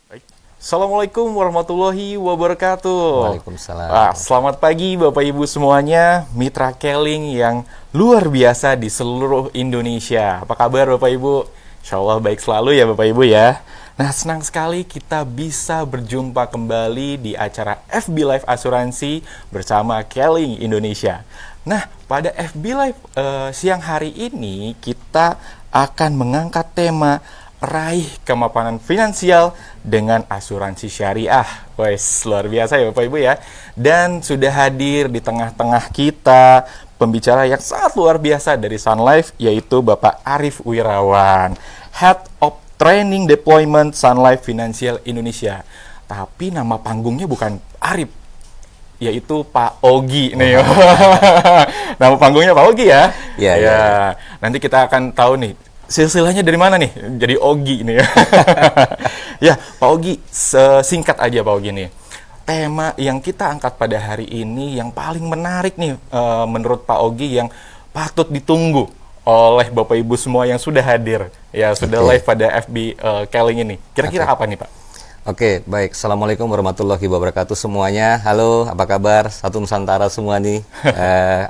Baik. Assalamualaikum warahmatullahi wabarakatuh. Waalaikumsalam. Selamat pagi Bapak Ibu semuanya, mitra Keling yang luar biasa di seluruh Indonesia. Apa kabar Bapak Ibu? Insya Allah baik selalu ya Bapak Ibu ya. Nah, senang sekali kita bisa berjumpa kembali di acara FB Live Asuransi bersama Keling Indonesia. Nah, pada FB Live siang hari ini kita akan mengangkat tema raih kemapanan finansial dengan asuransi syariah. Wes, luar biasa ya Bapak Ibu ya. Dan sudah hadir di tengah-tengah kita pembicara yang sangat luar biasa dari Sun Life, yaitu Bapak Arif Wirawan, Head of Training Deployment Sun Life Financial Indonesia. Tapi nama panggungnya bukan Arif, yaitu Pak Ogi nih. Nama panggungnya Pak Ogi ya? Iya. Ya. Nanti kita akan tahu nih silsilahnya dari mana nih jadi Ogi nih ya. Ya, Pak Ogi, singkat aja Pak Ogi nih. Tema yang kita angkat pada hari ini yang paling menarik nih menurut Pak Ogi yang patut ditunggu oleh Bapak Ibu semua yang sudah hadir ya, sudah live pada FB Keling ini. Kira-kira apa nih Pak? Oke, baik. Assalamualaikum warahmatullahi wabarakatuh semuanya. Halo, apa kabar? Satu Nusantara semua nih,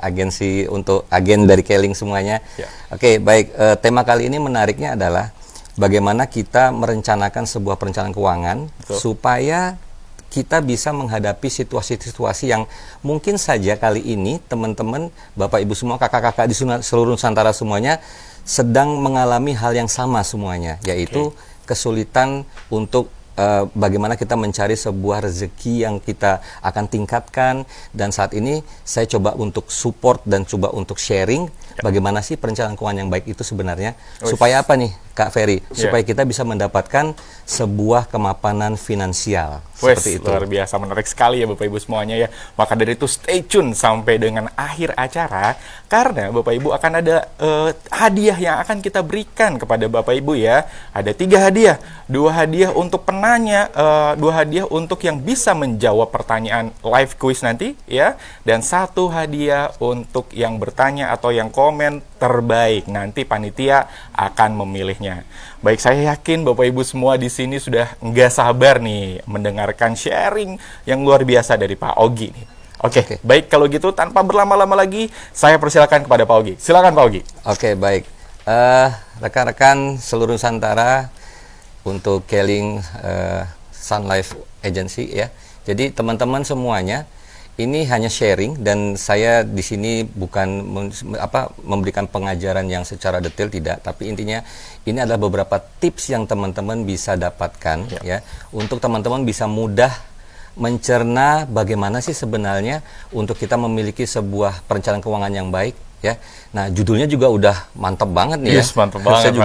agensi untuk agen dari Keling semuanya. Ya. Oke, baik. Tema kali ini menariknya adalah bagaimana kita merencanakan sebuah perencanaan keuangan. Betul. Supaya kita bisa menghadapi situasi-situasi yang mungkin saja kali ini teman-teman, Bapak Ibu semua, kakak-kakak di seluruh Nusantara semuanya sedang mengalami hal yang sama semuanya, yaitu kesulitan untuk bagaimana kita mencari sebuah rezeki yang kita akan tingkatkan. Dan saat ini saya coba untuk support dan coba untuk sharing bagaimana sih perencanaan keuangan yang baik itu sebenarnya. Supaya apa nih Kak Ferry? Supaya kita bisa mendapatkan sebuah kemapanan finansial. Seperti itu. Luar biasa, menarik sekali ya Bapak Ibu semuanya ya. Maka dari itu stay tune sampai dengan akhir acara, karena Bapak Ibu akan ada hadiah yang akan kita berikan kepada Bapak Ibu ya. Ada 3 hadiah, 2 hadiah untuk penanya, 2 hadiah untuk yang bisa menjawab pertanyaan live quiz nanti ya, dan 1 hadiah untuk yang bertanya atau yang komen terbaik. Nanti panitia akan memilihnya. Baik, saya yakin Bapak Ibu semua di sini sudah nggak sabar nih mendengarkan sharing yang luar biasa dari Pak Ogi nih. Oke. Baik, kalau gitu tanpa berlama-lama lagi, saya persilakan kepada Pak Ogi. Silakan Pak Ogi. Oke, baik. Rekan-rekan seluruh Nusantara untuk Keling Sun Life Agency ya. Jadi teman-teman semuanya, ini hanya sharing dan saya di sini bukan memberikan pengajaran yang secara detail, tidak, tapi intinya ini adalah beberapa tips yang teman-teman bisa dapatkan ya, untuk teman-teman bisa mudah mencerna bagaimana sih sebenarnya untuk kita memiliki sebuah perencanaan keuangan yang baik ya. Nah, judulnya juga udah mantap banget nih ya. Mantap banget.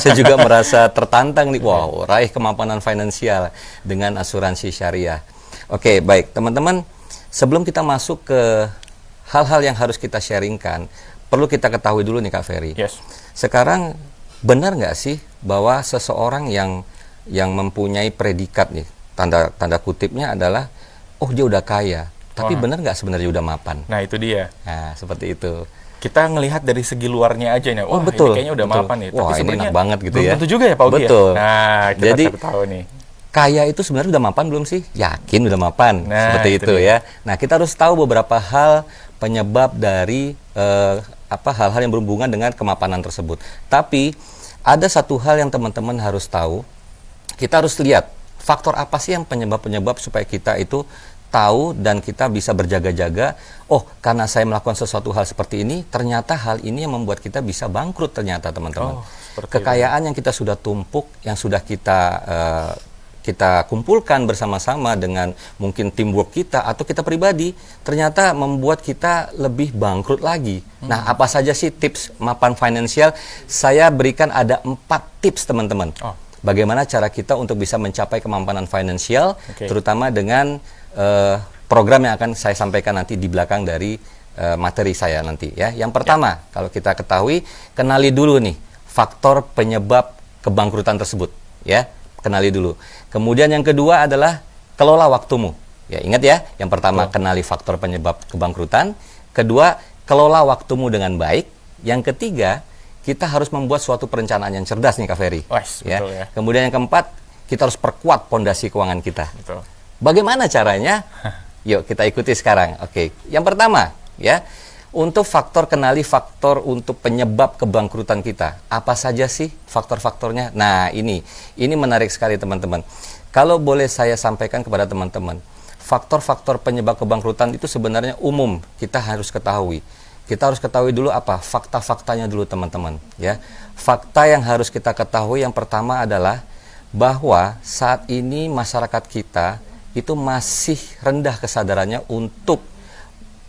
Saya juga merasa tertantang nih. Wow, raih kemapanan finansial dengan asuransi syariah. Oke, baik teman-teman. Sebelum kita masuk ke hal-hal yang harus kita sharingkan, perlu kita ketahui dulu nih Kak Ferry. Sekarang benar nggak sih bahwa seseorang yang mempunyai predikat nih, tanda kutipnya adalah, oh dia udah kaya, tapi benar nggak sebenarnya udah mapan? Nah itu dia. Nah seperti itu. Kita ngelihat dari segi luarnya aja nih. Oh betul. Ini kayaknya udah mapan nih. Wah, tapi ini enak banget gitu belum ya. tentu juga ya Pak Ogi. Betul. Ya? Nah kita Jadi, tahu nih. Kaya itu sebenarnya udah mapan belum sih? Yakin udah mapan, seperti itu dia. ya. Nah, kita harus tahu beberapa hal penyebab dari hal-hal yang berhubungan dengan kemapanan tersebut. Tapi ada satu hal yang teman-teman harus tahu. Kita harus lihat faktor apa sih yang penyebab supaya kita itu tahu dan kita bisa berjaga-jaga. Oh, karena saya melakukan sesuatu hal seperti ini, ternyata hal ini yang membuat kita bisa bangkrut ternyata teman-teman. Kekayaan yang kita sudah tumpuk, yang sudah kita kumpulkan bersama-sama dengan mungkin teamwork kita atau kita pribadi, ternyata membuat kita lebih bangkrut lagi. Nah, apa saja sih tips mapan finansial? Saya berikan ada 4 tips teman-teman. Bagaimana cara kita untuk bisa mencapai kemapanan finansial, terutama dengan program yang akan saya sampaikan nanti di belakang dari materi saya nanti ya. Yang pertama, kalau kita ketahui, kenali dulu nih faktor penyebab kebangkrutan tersebut ya. Kenali dulu. Kemudian yang kedua adalah kelola waktumu. Ya, ingat ya, yang pertama kenali faktor penyebab kebangkrutan, kedua kelola waktumu dengan baik, yang ketiga kita harus membuat suatu perencanaan yang cerdas nih Kak Ferry. Ya. Kemudian yang keempat, kita harus perkuat pondasi keuangan kita. Betul. Bagaimana caranya? Yuk kita ikuti sekarang. Oke, yang pertama ya, untuk kenali faktor untuk penyebab kebangkrutan kita. Apa saja sih faktor-faktornya? Nah, ini menarik sekali teman-teman. Kalau boleh saya sampaikan kepada teman-teman, faktor-faktor penyebab kebangkrutan itu sebenarnya umum, kita harus ketahui. Kita harus ketahui dulu apa? Fakta-faktanya dulu teman-teman, ya. Fakta yang harus kita ketahui yang pertama adalah bahwa saat ini masyarakat kita itu masih rendah kesadarannya untuk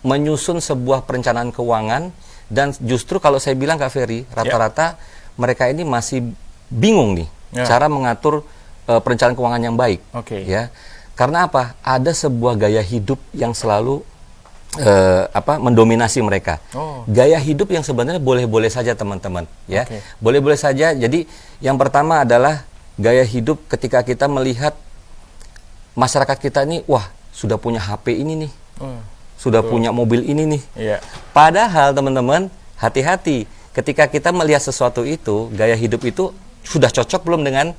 menyusun sebuah perencanaan keuangan, dan justru kalau saya bilang Kak Ferry, rata-rata mereka ini masih bingung nih cara mengatur perencanaan keuangan yang baik, ya. Karena apa? Ada sebuah gaya hidup yang selalu mendominasi mereka. Gaya hidup yang sebenarnya boleh-boleh saja teman-teman, ya. Boleh-boleh saja. Jadi yang pertama adalah gaya hidup ketika kita melihat masyarakat kita ini, wah, sudah punya HP ini nih. Sudah punya mobil ini nih. Padahal teman-teman, hati-hati. Ketika kita melihat sesuatu itu, gaya hidup itu sudah cocok belum dengan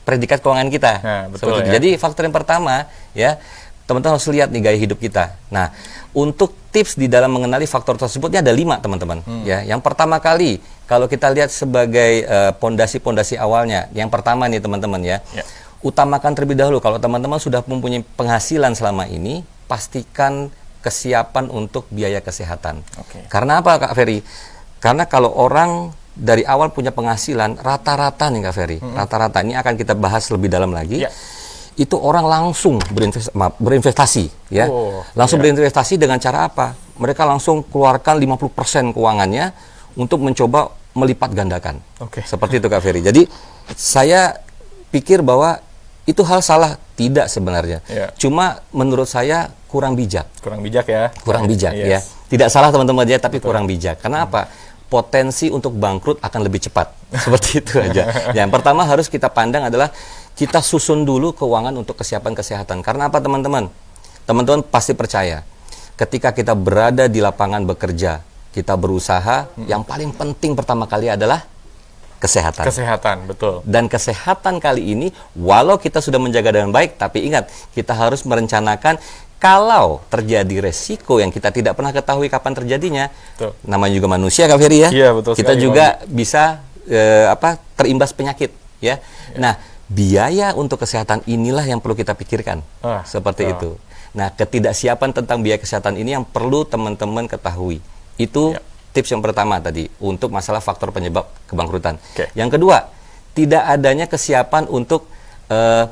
predikat keuangan kita. Nah, betul, seperti itu. Jadi faktor yang pertama, ya, teman-teman harus lihat nih gaya hidup kita. Nah, untuk tips di dalam mengenali faktor tersebutnya ada 5 teman-teman. Ya, yang pertama kali kalau kita lihat sebagai pondasi-pondasi awalnya, yang pertama nih teman-teman ya, utamakan terlebih dahulu kalau teman-teman sudah mempunyai penghasilan selama ini, pastikan kesiapan untuk biaya kesehatan. Karena apa Kak Ferry? Karena kalau orang dari awal punya penghasilan rata-rata nih Kak Ferry, rata-rata ini akan kita bahas lebih dalam lagi. Itu orang langsung berinvestasi, ya. Langsung berinvestasi dengan cara apa? Mereka langsung keluarkan 50% keuangannya untuk mencoba melipat gandakan. Seperti itu Kak Ferry. Jadi saya pikir bahwa itu hal salah, tidak sebenarnya. Cuma menurut saya kurang bijak. Kurang bijak ya. Kurang bijak ya. Tidak salah teman-teman ya, tapi kurang bijak. Karena apa? Potensi untuk bangkrut akan lebih cepat. Seperti itu aja. Yang pertama harus kita pandang adalah kita susun dulu keuangan untuk kesiapan kesehatan. Karena apa teman-teman? Teman-teman pasti percaya, ketika kita berada di lapangan bekerja, kita berusaha, yang paling penting pertama kali adalah kesehatan. Kesehatan, betul. Dan kesehatan kali ini, walau kita sudah menjaga dengan baik, tapi ingat, kita harus merencanakan kalau terjadi resiko yang kita tidak pernah ketahui kapan terjadinya. Namanya juga manusia Kak Ferry ya. Kita juga bisa terimbas penyakit, ya. Nah, biaya untuk kesehatan inilah yang perlu kita pikirkan. Seperti itu. Nah, ketidaksiapan tentang biaya kesehatan ini yang perlu teman-teman ketahui. Itu tips yang pertama tadi untuk masalah faktor penyebab kebangkrutan. Yang kedua, tidak adanya kesiapan untuk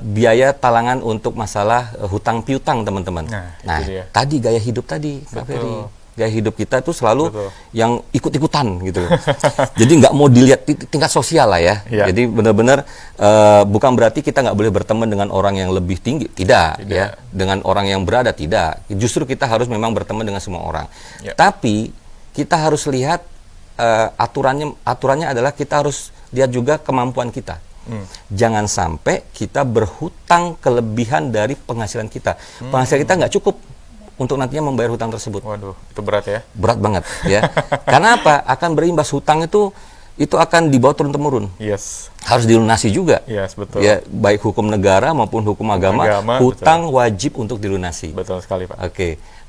biaya talangan untuk masalah hutang piutang teman-teman. Nah, tadi gaya hidup tadi Kak Ferry. Gaya hidup kita itu selalu yang ikut-ikutan gitu. Jadi nggak mau dilihat tingkat sosial lah ya. Jadi benar-benar bukan berarti kita nggak boleh berteman dengan orang yang lebih tinggi, tidak. Ya. Dengan orang yang berada, tidak. Justru kita harus memang berteman dengan semua orang. Tapi kita harus lihat aturannya adalah kita harus lihat juga kemampuan kita. Jangan sampai kita berhutang kelebihan dari penghasilan kita. Penghasilan kita nggak cukup untuk nantinya membayar hutang tersebut. Waduh, itu berat ya? Berat banget ya. Karena apa? Akan berimbas, hutang itu akan dibawa turun-temurun. Harus dilunasi juga. Betul. Ya, baik hukum negara maupun hukum agama hutang wajib untuk dilunasi. Betul sekali Pak.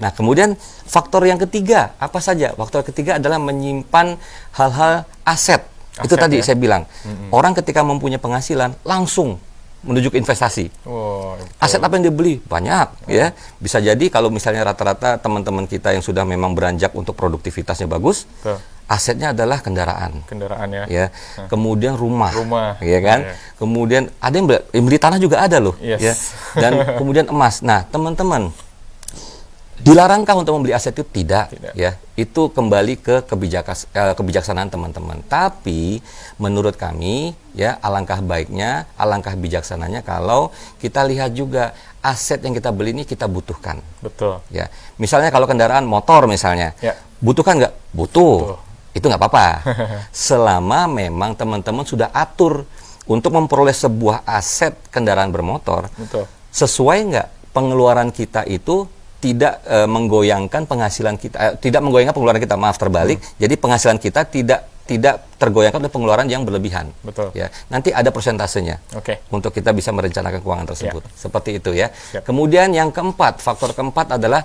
Nah, kemudian faktor yang ketiga apa saja? Faktor ketiga adalah menyimpan hal-hal aset. Itu tadi saya bilang. Orang ketika mempunyai penghasilan langsung menuju ke investasi. Aset apa yang dibeli? Banyak ya. Bisa jadi kalau misalnya rata-rata teman-teman kita yang sudah memang beranjak untuk produktivitasnya bagus, asetnya adalah kendaraan ya. Kemudian rumah ya kan. Kemudian ada yang beli tanah juga ada loh ya. Dan kemudian emas. Nah, teman-teman, dilarangkah untuk membeli aset itu? Tidak. Ya. Itu kembali ke kebijaksanaan teman-teman. Tapi menurut kami ya, alangkah baiknya, alangkah bijaksananya kalau kita lihat juga aset yang kita beli ini kita butuhkan. Ya. Misalnya kalau kendaraan motor misalnya, butuhkan nggak? Butuh. Itu nggak apa-apa. Selama memang teman-teman sudah atur untuk memperoleh sebuah aset kendaraan bermotor, sesuai nggak pengeluaran kita itu tidak menggoyangkan penghasilan kita, tidak menggoyangkan pengeluaran kita, maaf terbalik. Jadi penghasilan kita tidak tidak tergoyahkan oleh pengeluaran yang berlebihan. Betul. Ya, nanti ada persentasenya. Oke. Untuk kita bisa merencanakan keuangan tersebut. Seperti itu ya. Siap. Kemudian yang keempat, faktor keempat adalah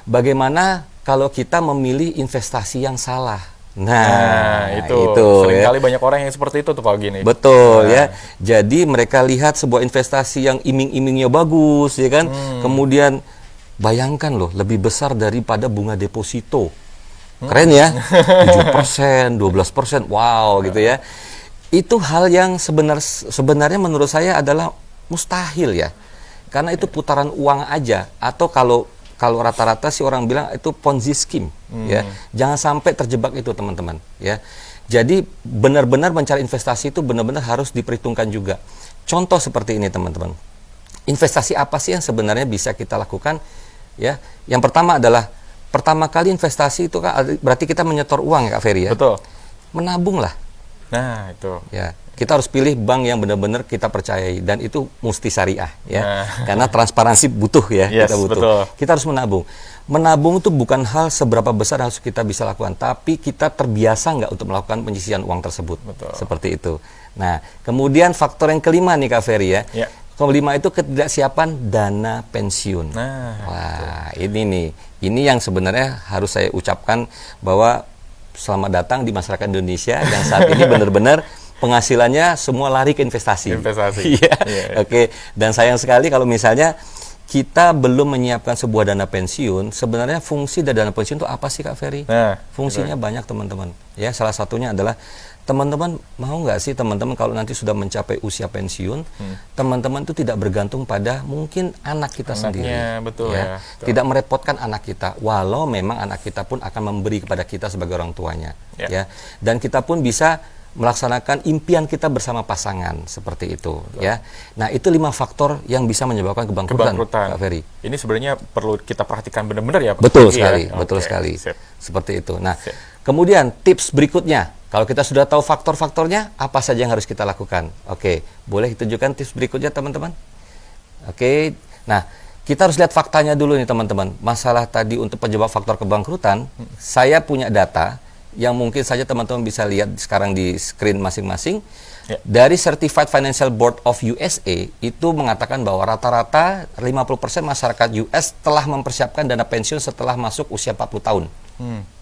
bagaimana kalau kita memilih investasi yang salah. Nah, itu ya. seringkali banyak orang yang seperti itu tuh Pak Gini. Betul ya. Jadi mereka lihat sebuah investasi yang iming-imingnya bagus ya kan. Kemudian bayangkan loh, lebih besar daripada bunga deposito. Keren ya. 7%, 12%. Wow gitu ya. Itu hal yang sebenarnya menurut saya adalah mustahil ya. Karena itu putaran uang aja, atau kalau rata-rata sih orang bilang itu Ponzi scheme ya. Jangan sampai terjebak itu teman-teman ya. Jadi benar-benar mencari investasi itu benar-benar harus diperhitungkan juga. Contoh seperti ini teman-teman. Investasi apa sih yang sebenarnya bisa kita lakukan ya? Yang pertama adalah pertama kali investasi itu kan berarti kita menyetor uang ya Kak Ferry ya. Betul. Menabung lah. Nah, itu. Ya, kita harus pilih bank yang benar-benar kita percayai, dan itu mesti syariah ya. Karena transparansi butuh ya, Yes, kita butuh. betul. Kita harus menabung. Menabung itu bukan hal seberapa besar harus kita bisa lakukan, tapi kita terbiasa nggak untuk melakukan penyisihan uang tersebut. Betul. Seperti itu. Nah, kemudian faktor yang kelima nih Kak Ferry ya. Ya. Kelima itu ketidaksiapan dana pensiun. Nah, wah, ini nih. Ini yang sebenarnya harus saya ucapkan bahwa selamat datang di masyarakat Indonesia yang saat ini benar-benar penghasilannya semua lari ke investasi. Investasi. Iya. Yeah. Oke. Dan sayang sekali kalau misalnya kita belum menyiapkan sebuah dana pensiun. Sebenarnya fungsi dari dana pensiun itu apa sih Kak Ferry? Nah, fungsinya banyak teman-teman. Ya, salah satunya adalah teman-teman mau nggak sih teman-teman kalau nanti sudah mencapai usia pensiun, teman-teman itu tidak bergantung pada mungkin anak kita sendiri. Betul ya. Betul. Tidak merepotkan anak kita, walau memang anak kita pun akan memberi kepada kita sebagai orang tuanya. Ya. Dan kita pun bisa melaksanakan impian kita bersama pasangan seperti itu. Ya. Nah, itu 5 faktor yang bisa menyebabkan kebangkrutan. Kak Ferry. Ini sebenarnya perlu kita perhatikan benar-benar ya Pak? Betul sekali, ya? betul sekali. Sip. Seperti itu. Nah, kemudian tips berikutnya, kalau kita sudah tahu faktor-faktornya, apa saja yang harus kita lakukan? Oke, boleh tunjukkan tips berikutnya teman-teman? Oke, nah kita harus lihat faktanya dulu nih teman-teman. Masalah tadi untuk penyebab faktor kebangkrutan, saya punya data yang mungkin saja teman-teman bisa lihat sekarang di screen masing-masing. Dari Certified Financial Board of USA itu mengatakan bahwa rata-rata 50% masyarakat US telah mempersiapkan dana pensiun setelah masuk usia 40 tahun.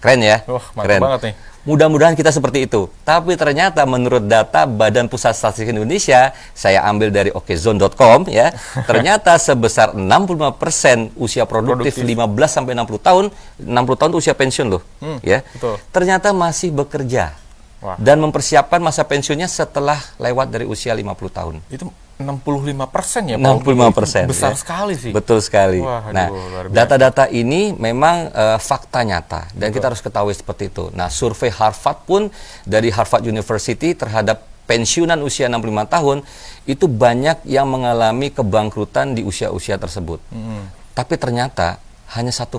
Keren ya? Wah, mantap keren banget nih. Mudah-mudahan kita seperti itu. Tapi ternyata menurut data Badan Pusat Statistik Indonesia, saya ambil dari okezone.com ya, ternyata sebesar 65% usia produktif 15 sampai 60 tahun, 60 tahun itu usia pensiun loh, ya. Betul. Ternyata masih bekerja. Wah. Dan mempersiapkan masa pensiunnya setelah lewat dari usia 50 tahun. Itu 65% ya Pak? 65%. Besar ya. sekali sih. Betul sekali. Wah, nah, data-data ini memang fakta nyata dan kita harus ketahui seperti itu. Nah, survei Harvard pun dari Harvard University terhadap pensiunan usia 65 tahun itu banyak yang mengalami kebangkrutan di usia-usia tersebut. Tapi ternyata hanya 1%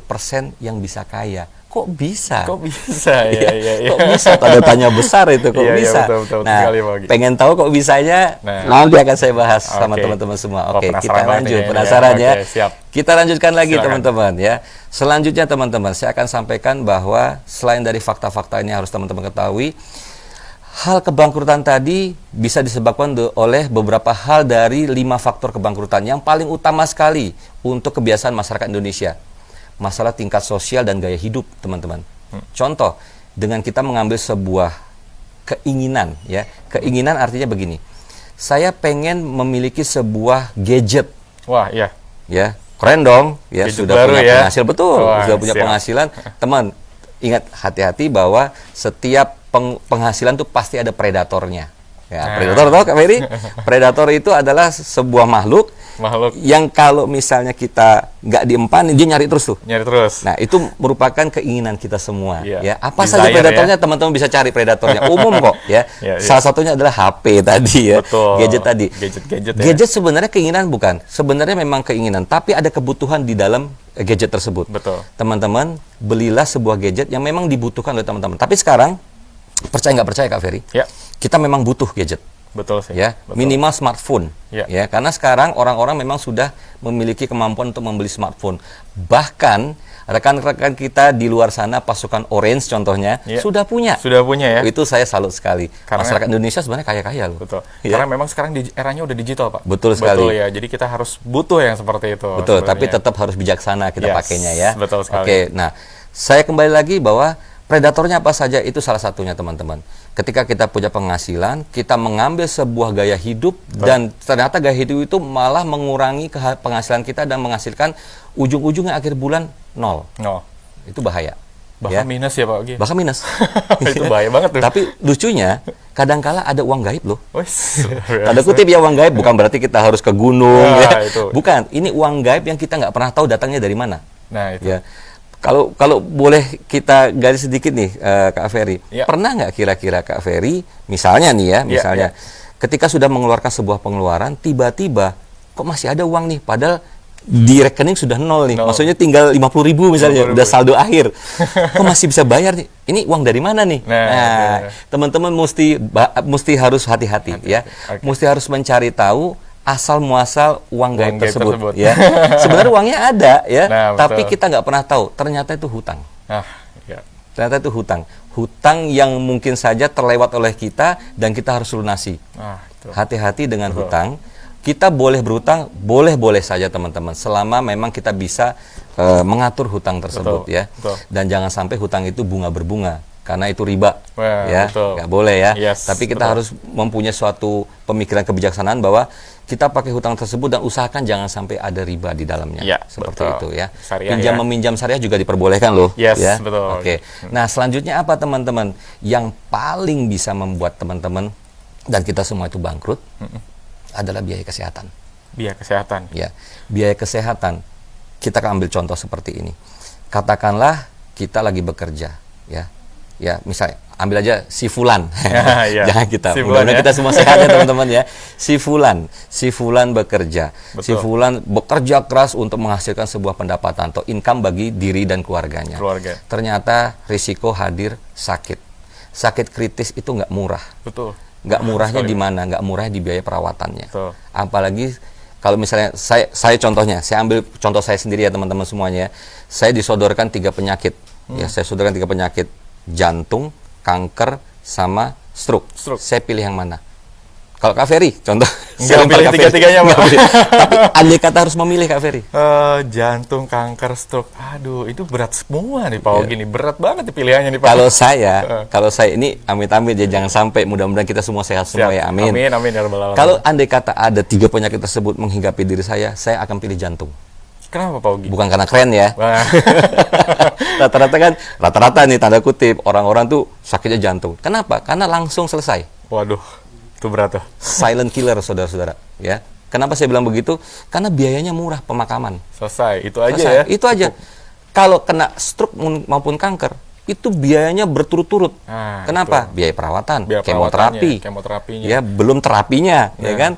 yang bisa kaya. Kok bisa? Kok bisa? Ya. Kok bisa? Tanda tanya besar itu, kok bisa? Betul, nah, sekali, pengen tahu kok bisanya? Nanti akan saya bahas sama teman-teman semua. Oke, kita lanjut. Penasaran ya? Siap. Kita lanjutkan lagi teman-teman ya. Selanjutnya teman-teman, saya akan sampaikan bahwa selain dari fakta-fakta ini harus teman-teman ketahui, hal kebangkrutan tadi bisa disebabkan oleh beberapa hal dari 5 faktor kebangkrutan. Yang paling utama sekali untuk kebiasaan masyarakat Indonesia, masalah tingkat sosial dan gaya hidup, teman-teman. Contoh, dengan kita mengambil sebuah keinginan, ya. Keinginan artinya begini. Saya pengen memiliki sebuah gadget. Wah, iya. Ya, keren dong. Ya, gadget sudah baru, punya ya? penghasilan, betul. Wah, sudah punya penghasilan. Teman, ingat hati-hati bahwa setiap penghasilan itu pasti ada predatornya. Ya, predator tahu Kak Ferry? Predator itu adalah sebuah makhluk yang kalau misalnya kita nggak diempanin, dia nyari terus tuh. Nyari terus. Nah, itu merupakan keinginan kita semua. Yeah. Ya, apa saja predatornya, teman-teman bisa cari predatornya. Umum kok, ya. Salah satunya adalah HP tadi ya. Betul. Gadget tadi. Gadget ya. Gadget sebenarnya keinginan bukan. Sebenarnya memang keinginan, tapi ada kebutuhan di dalam gadget tersebut. Betul. Teman-teman, belilah sebuah gadget yang memang dibutuhkan oleh teman-teman. Tapi sekarang, percaya nggak percaya Kak Ferry? Ya. Kita memang butuh gadget. Betul sih. Ya, betul. minimal smartphone. Ya. Ya, karena sekarang orang-orang memang sudah memiliki kemampuan untuk membeli smartphone. Bahkan rekan-rekan kita di luar sana, pasukan Orange contohnya, Ya. sudah punya. Sudah punya ya. Itu saya salut sekali. Karena- Masyarakat Indonesia sebenarnya kaya-kaya loh. Betul. Ya. Karena memang sekarang eranya udah digital, Pak. Betul sekali. Betul ya. Jadi kita harus butuh yang seperti itu. Betul, tapi sebenarnya. tetap harus bijaksana kita Yes, pakainya ya. betul sekali. Oke, nah saya kembali lagi bahwa predatornya apa saja itu salah satunya teman-teman. Ketika kita punya penghasilan, kita mengambil sebuah gaya hidup dan ternyata gaya hidup itu malah mengurangi penghasilan kita dan menghasilkan ujung-ujungnya akhir bulan nol. No. Itu bahaya. Bahkan Ya. minus ya, Pak Ogi. Bahkan minus. Itu bahaya banget tuh. Tapi lucunya, kadangkala ada uang gaib loh. Wes, Tanda kutip ya uang gaib, bukan berarti kita harus ke gunung. Ya, Ya. itu. Bukan, ini uang gaib yang kita nggak pernah tahu datangnya dari mana. Nah, itu. Ya, kalau boleh kita garis sedikit nih, Kak Ferry, Ya. pernah nggak kira-kira Kak Ferry, misalnya nih ya, misalnya, ketika sudah mengeluarkan sebuah pengeluaran, tiba-tiba kok masih ada uang nih, padahal di rekening sudah nol nih, Nol. maksudnya tinggal 50.000 misalnya, 50.000. udah saldo akhir, kok masih bisa bayar nih? Ini uang dari mana nih? Nah, Teman-teman mesti harus hati-hati ya, Oke. mesti harus mencari tahu asal muasal uang gaib gaib tersebut. tersebut. Ya, sebenarnya uangnya ada ya, Nah, tapi betul. kita nggak pernah tahu. Ternyata itu hutang. Ah, ya. Ternyata itu hutang. Hutang yang mungkin saja terlewat oleh kita dan kita harus lunasi. Ah, itu. Hati-hati dengan Betul. hutang. Kita boleh berhutang, boleh-boleh saja teman-teman, selama memang kita bisa mengatur hutang tersebut Betul, ya. betul. Dan jangan sampai hutang itu bunga berbunga, karena itu riba. Wah, Ya, betul. nggak boleh ya. Yes, Tapi kita betul. harus mempunyai suatu pemikiran kebijaksanaan bahwa kita pakai hutang tersebut dan usahakan jangan sampai ada riba di dalamnya. Ya, Seperti betul. itu ya. Syariah Pinjam ya. meminjam syariah juga diperbolehkan loh. Yes, ya. betul. Oke. Nah, selanjutnya apa teman-teman? Yang paling bisa membuat teman-teman dan kita semua itu bangkrut adalah biaya kesehatan. Biaya kesehatan. Ya, biaya kesehatan. Kita akan ambil contoh seperti ini. Katakanlah kita lagi bekerja, ya. Ya, misalnya ambil aja si Fulan. Ya. Jangan kita. Si Fulan, Mudah-mudahan ya. kita semua sehat ya teman-teman ya. Si Fulan bekerja. Si Betul. Fulan bekerja keras untuk menghasilkan sebuah pendapatan atau income bagi diri dan keluarganya. Keluarga. Ternyata risiko hadir sakit. Sakit kritis itu nggak murah. Betul. Nggak murahnya sekali. di mana? Nggak murahnya di biaya perawatannya. Betul. Apalagi kalau misalnya saya contohnya, saya ambil contoh saya sendiri ya teman-teman semuanya. Saya disodorkan 3 penyakit. Ya, saya sodorkan 3 penyakit: jantung, kanker, sama stroke. Stroke. Saya pilih yang mana? Kalau Kak Ferry, contoh. Nggak saya lempar pilih Kak Ferry. tiga-tiganya, Pak. Nggak pilih. Tapi andai kata harus memilih Kak Ferry. Jantung, kanker, stroke. Aduh, itu berat semua nih Pak Iya. Ogi nih. Berat banget nih pilihannya nih Pak. Kalau saya ini amit-amit ya, jangan sampai, mudah-mudahan kita semua sehat semua Siap. ya, amin. Amin, amin ya rabbal alamin. Kalau andai kata ada 3 penyakit tersebut menghinggapi diri saya akan pilih jantung. Kenapa Pak Ogi? Bukan karena keren ya. Wah. Rata-rata nih tanda kutip orang-orang tuh sakitnya jantung. Kenapa? Karena langsung selesai. Waduh, itu berat tuh. Silent killer saudara-saudara. Ya. Kenapa saya bilang begitu? Karena biayanya murah pemakaman. Selesai, itu aja Selesai. ya. Itu aja. Kalau kena stroke maupun kanker, itu biayanya berturut-turut. Nah, Kenapa? itu. Biaya perawatan, Biaya kemoterapi, perawatannya, kemoterapinya. ya belum terapinya, ya Nah. kan?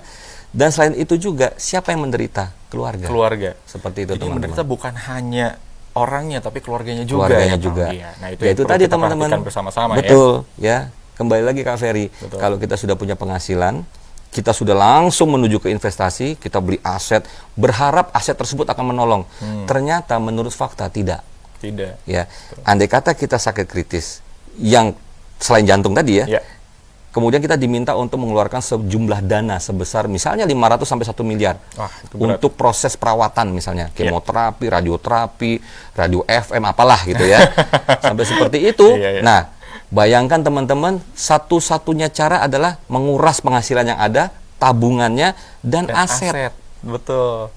Dan selain itu juga siapa yang menderita? Keluarga. Keluarga. Seperti itu Jadi teman-teman. menderita bukan hanya orangnya tapi keluarganya juga. Keluarganya ya, Pak juga. Ogi ya. Nah, itu Ya, yang itu perlu tadi kita teman-teman. perhatikan bersama-sama ya. Betul, ya. Kembali lagi Kak Ferry, Betul. kalau kita sudah punya penghasilan, kita sudah langsung menuju ke investasi, kita beli aset, berharap aset tersebut akan menolong. Ternyata menurut fakta tidak. Tidak. Ya, andai kata kita sakit kritis, yang selain jantung tadi ya, Ya. kemudian kita diminta untuk mengeluarkan sejumlah dana sebesar misalnya 500 sampai 1 miliar Wah, itu berat. untuk proses perawatan misalnya kemoterapi, radioterapi, radio FM apalah gitu ya. Sampai seperti itu. Iya, iya. Nah, bayangkan teman-teman, satu-satunya cara adalah menguras penghasilan yang ada, tabungannya dan aset. Betul.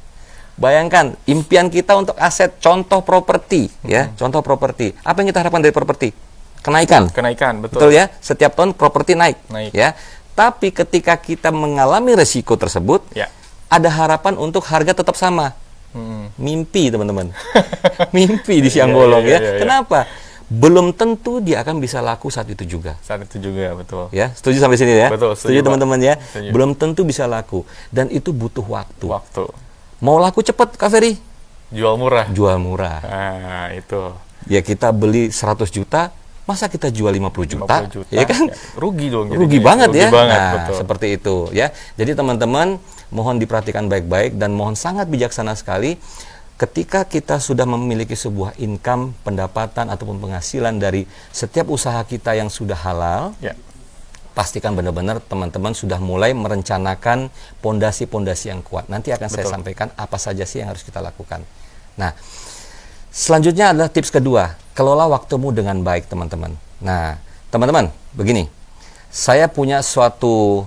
Bayangkan impian kita untuk aset, contoh properti ya, contoh properti. Apa yang kita harapkan dari properti? Kenaikan. Kenaikan, betul. Betul ya? Setiap tahun properti naik. Naik. Ya. Tapi ketika kita mengalami resiko tersebut, Ya. ada harapan untuk harga tetap sama. Mimpi, teman-teman. Mimpi di siang Iya, bolong iya, ya. iya, iya. Kenapa? Belum tentu dia akan bisa laku saat itu juga. Saat itu juga, betul. Ya, setuju sampai sini ya? Betul, setuju, setuju Pak. teman-teman ya? Setuju. Belum tentu bisa laku dan itu butuh waktu. Waktu. Mau laku cepat, Kak Ferry? Jual murah. Jual murah. Nah, itu. Ya kita beli 100 juta, Masa kita jual 50 juta, 50 juta ya kan? ya, rugi dong. Rugi jadinya. banget Rugi ya. banget, Nah, betul. seperti itu ya. Jadi teman-teman mohon diperhatikan baik-baik dan mohon sangat bijaksana sekali ketika kita sudah memiliki sebuah income, pendapatan ataupun penghasilan dari setiap usaha kita yang sudah halal. Ya. Pastikan benar-benar teman-teman sudah mulai merencanakan pondasi-pondasi yang kuat. Nanti akan saya Betul. sampaikan apa saja sih yang harus kita lakukan. Nah, selanjutnya adalah tips kedua, kelola waktumu dengan baik, teman-teman. Nah, teman-teman, begini, saya punya suatu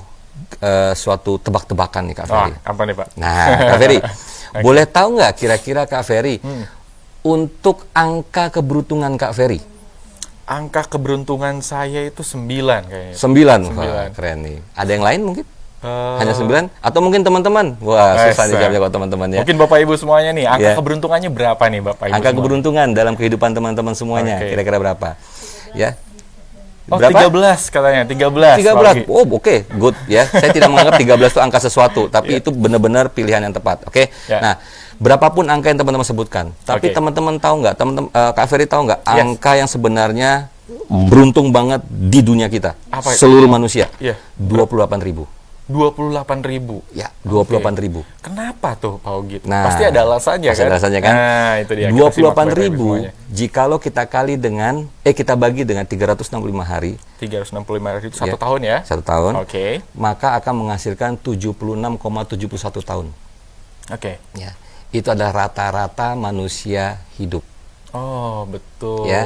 tebak-tebakan nih, Kak Ferry. Apa nih, Pak? Nah, Kak Ferry, boleh tahu nggak kira-kira Kak Ferry untuk angka keberuntungan Kak Ferry? Angka keberuntungan saya itu 9 kayaknya. 9, 9. Wah, keren nih. Ada yang lain mungkin? Eh, Hanya 9? Atau mungkin teman-teman? Wah, susah nih jawabnya kok teman-teman ya. Mungkin Bapak Ibu semuanya nih, angka Ya. keberuntungannya berapa nih Bapak Ibu Angka semua? keberuntungan dalam kehidupan teman-teman semuanya, Oke. kira-kira berapa? Ya. Oh, Berapa? 13 katanya, 13. 13. Lagi. Oh, oke, good ya. Saya tidak menganggap 13 itu angka sesuatu, tapi itu benar-benar pilihan yang tepat. Oke. Ya. Nah, berapapun angka yang teman-teman sebutkan, tapi Oke. teman-teman tahu nggak, teman-teman Kak Ferry tahu nggak Yes. angka yang sebenarnya beruntung banget di dunia kita, Apa itu? seluruh manusia? Iya. 28.000. 28.000. Ya, 28.000. Kenapa tuh Pak Ogi? Nah, pasti ada alasannya pasti kan? ada alasannya kan? Nah, itu dia. Kita simak baik-baik 28.000 semuanya. jikalau kita kali dengan kita bagi dengan 365 hari 365 itu Ya. 1 tahun ya? 1 tahun, Oke. maka akan menghasilkan 76,71 tahun. Oke. Ya, itu adalah rata-rata manusia hidup. Oh, betul. Ya,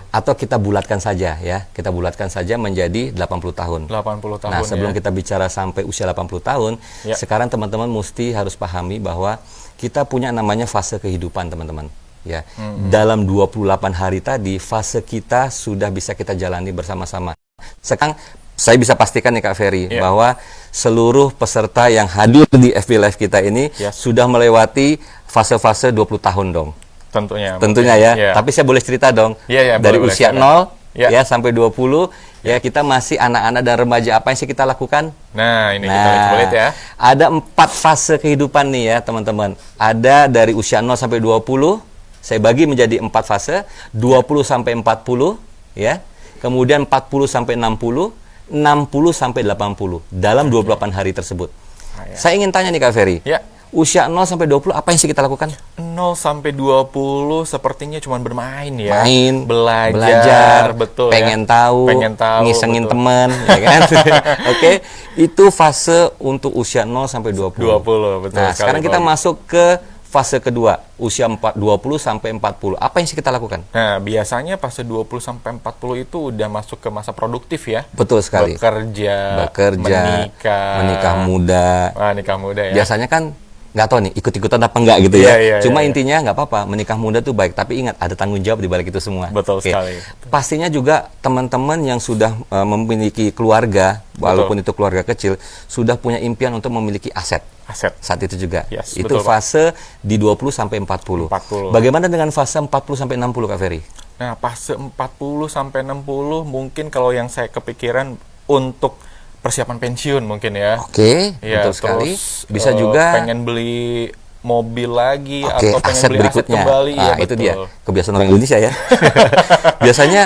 atau kita bulatkan saja ya, kita bulatkan saja menjadi 80 tahun. 80 tahun Nah, sebelum ya. kita bicara sampai usia 80 tahun, Ya. sekarang teman-teman mesti harus pahami bahwa kita punya namanya fase kehidupan, teman-teman. Ya, dalam 28 hari tadi, fase kita sudah bisa kita jalani bersama-sama. Sekarang saya bisa pastikan nih Kak Ferry Ya. bahwa seluruh peserta yang hadir di FB Live kita ini Ya. sudah melewati fase-fase 20 tahun dong. Tentunya. Tentunya ya. Tapi saya boleh cerita dong. Iya, iya, Dari boleh, usia boleh, 0 Ya. ya sampai 20 ya kita masih anak-anak dan remaja. Apa yang sih kita lakukan? Nah, ini kita coba lihat ya. Ada 4 fase kehidupan nih ya, teman-teman. Ada dari usia 0 sampai 20, saya bagi menjadi 4 fase, 20 sampai 40 ya. Kemudian 40 sampai 60, 60 sampai 80 dalam 28 hari tersebut. Ya. Saya ingin tanya nih Kak Ferry. Ya. Usia 0 sampai 20 apa yang sih kita lakukan? 0 sampai 20 sepertinya cuma bermain ya. Main, belajar, betul pengen ya. tahu, pengen tahu, ngisengin betul. teman, ya kan? Oke, itu fase untuk usia 0 sampai 20. 20, betul Nah, sekali, sekarang kita Pak. masuk ke fase kedua, usia 20 sampai 40. Apa yang sih kita lakukan? Nah, biasanya fase 20 sampai 40 itu udah masuk ke masa produktif ya. Betul sekali. Bekerja, Menikah muda. Wah, nikah muda ya. Biasanya kan nggak tahu nih ikut-ikutan apa enggak gitu ya. Iya, iya, Cuma iya. intinya nggak apa-apa, menikah muda tuh baik, tapi ingat ada tanggung jawab di balik itu semua. Betul Oke. sekali. Pastinya juga teman-teman yang sudah memiliki keluarga, walaupun itu keluarga kecil, sudah punya impian untuk memiliki aset. Aset. Saat itu juga. Yes, Itu betul, Pak. fase di 20 sampai 40. 40. Bagaimana dengan fase 40 sampai 60 Kak Ferry? Nah, fase 40 sampai 60 mungkin kalau yang saya kepikiran untuk persiapan pensiun mungkin ya. Oke, Ya, betul sekali. terus, Bisa juga pengen beli mobil lagi Oke, atau pengen aset beli aset berikutnya. kembali ya, Itu betul. dia kebiasaan orang Indonesia ya. Biasanya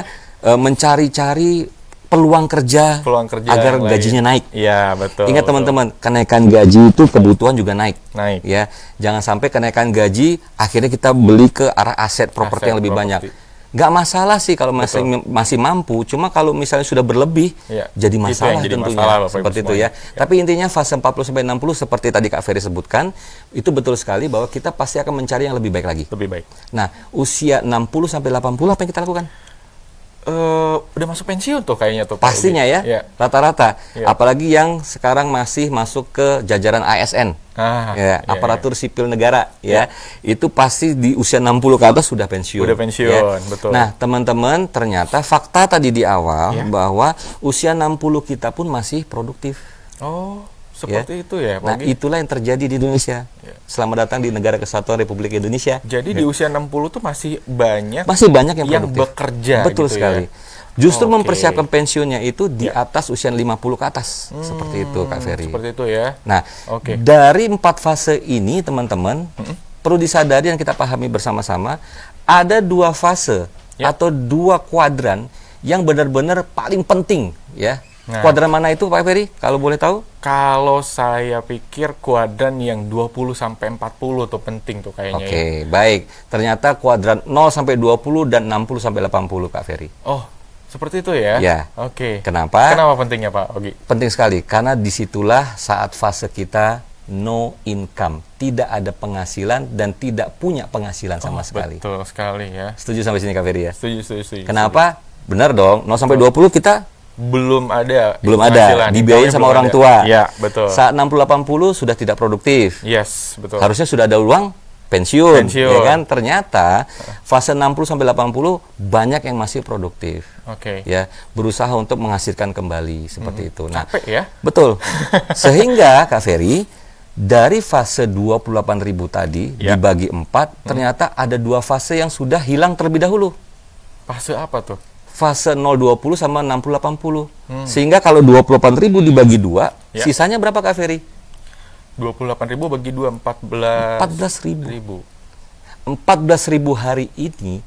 mencari-cari peluang kerja, Peluang kerja agar yang lain. gajinya naik. Iya, betul. Ingat betul. teman-teman, kenaikan gaji itu kebutuhan juga naik. Naik. Ya, jangan sampai kenaikan gaji akhirnya kita beli ke arah aset properti Aset yang lebih properti. banyak. Nggak masalah sih kalau masih mampu, cuma kalau misalnya sudah berlebih Iya, jadi itu yang masalah jadi tentunya. masalah, Bapak Ibu Seperti itu semuanya. ya. Tapi intinya fase 40 sampai 60 seperti tadi Kak Ferry sebutkan, itu betul sekali bahwa kita pasti akan mencari yang lebih baik lagi. Lebih baik. Nah, usia 60 sampai 80 apa yang kita lakukan? Udah masuk pensiun tuh kayaknya tuh. Pak Pastinya Ugi. ya, Iya. rata-rata. Iya. Apalagi yang sekarang masih masuk ke jajaran ASN. Ah, Ya, iya, aparatur sipil negara ya. Itu pasti di usia 60 ke atas sudah pensiun. Udah pensiun, ya. betul. Nah, teman-teman, ternyata fakta tadi di awal Ya. bahwa usia 60 kita pun masih produktif. Oh, seperti itu ya, Pak Nah, Ugi? itulah yang terjadi di Indonesia. Ya. Selamat datang di Negara Kesatuan Republik Indonesia. Jadi di usia 60 tuh masih banyak Masih banyak yang yang produktif. bekerja Betul gitu sekali. ya. Justru Oke. mempersiapkan pensiunnya itu di atas usia 50 ke atas. Seperti itu, Kak Ferry. Seperti itu ya. Nah, Oke. dari 4 fase ini, teman-teman, perlu disadari dan kita pahami bersama-sama, ada 2 fase Ya. atau 2 kuadran yang benar-benar paling penting ya. Nah. Kuadran mana itu Pak Ferry kalau boleh tahu? Kalau saya pikir kuadran yang 20 sampai 40 tuh penting tuh kayaknya. Oke, baik. Ternyata kuadran 0 sampai 20 dan 60 sampai 80 Pak Ferry. Oh, seperti itu ya? Ya. Oke. Kenapa? Kenapa pentingnya Pak Ogi? Penting sekali karena disitulah saat fase kita no income, tidak ada penghasilan dan tidak punya penghasilan sama sekali. Betul sekali ya. Setuju sampai sini Kak Ferry ya? Setuju. Kenapa? Benar dong. 0 sampai 20 kita Belum ada ada, dibiayain sama orang tua. Iya, betul. Saat 60-80 sudah tidak produktif. Yes, betul. Harusnya sudah ada uang pensiun. Pensiun. Ya kan? Ternyata fase 60 sampai 80 banyak yang masih produktif. Oke. Ya, berusaha untuk menghasilkan kembali seperti itu. Nah, Capek ya? betul. Sehingga Kak Ferry dari fase 28.000 tadi Ya. dibagi 4, ternyata ada 2 fase yang sudah hilang terlebih dahulu. Fase apa tuh? Fase 0-20 sama 60-80. Sehingga kalau 28.000 dibagi 2, Ya. sisanya berapa Kak Ferry? 28.000 bagi 2, 14.000. 14.000 hari ini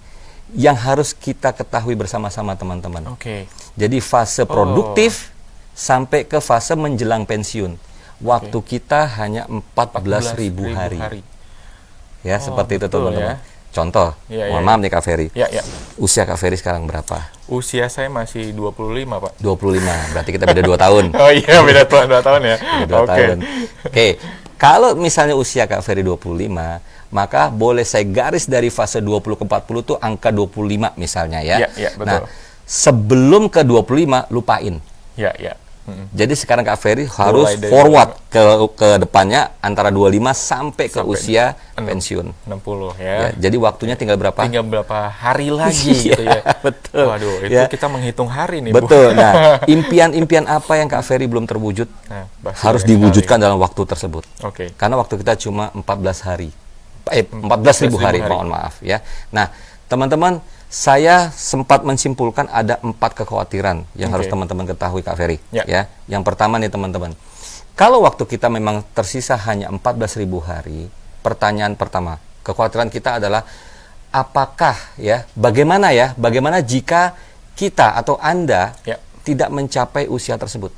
yang harus kita ketahui bersama-sama teman-teman. Oke. Jadi fase produktif sampai ke fase menjelang pensiun. Waktu kita hanya 14.000 hari. Ya, seperti itu betul teman-teman. ya. Contoh, Iya, mohon iya, maaf nih Kak Ferry. Ya. Usia Kak Ferry sekarang berapa? Usia saya masih 25, Pak. 25, berarti kita beda 2 tahun. Oh iya, beda 2 tahun ya. Beda 2 tahun. Oke, kalau misalnya usia Kak Ferry 25, maka boleh saya garis dari fase 20 ke 40 tuh angka 25 misalnya ya. Iya, betul. Nah, sebelum ke 25 lupain. Ya. Jadi sekarang Kak Ferry harus Mulai dari forward ke depannya antara 25 sampai ke usia pensiun. 60 Ya, ya. jadi waktunya tinggal berapa? Tinggal berapa hari lagi gitu ya. Betul. Waduh, itu Ya. kita menghitung hari nih, Bu. Betul. Nah, impian-impian apa yang Kak Ferry belum terwujud Nah, pasti harus banyak diwujudkan dalam waktu tersebut. Oke. Karena waktu kita cuma 14 hari. 14.000 hari, mohon maaf ya. Nah, teman-teman, saya sempat menyimpulkan ada 4 kekhawatiran yang harus teman-teman ketahui Kak Ferry. Ya. Yang pertama nih teman-teman, kalau waktu kita memang tersisa hanya 14.000 hari, pertanyaan pertama, kekhawatiran kita adalah apakah bagaimana jika kita atau Anda tidak mencapai usia tersebut?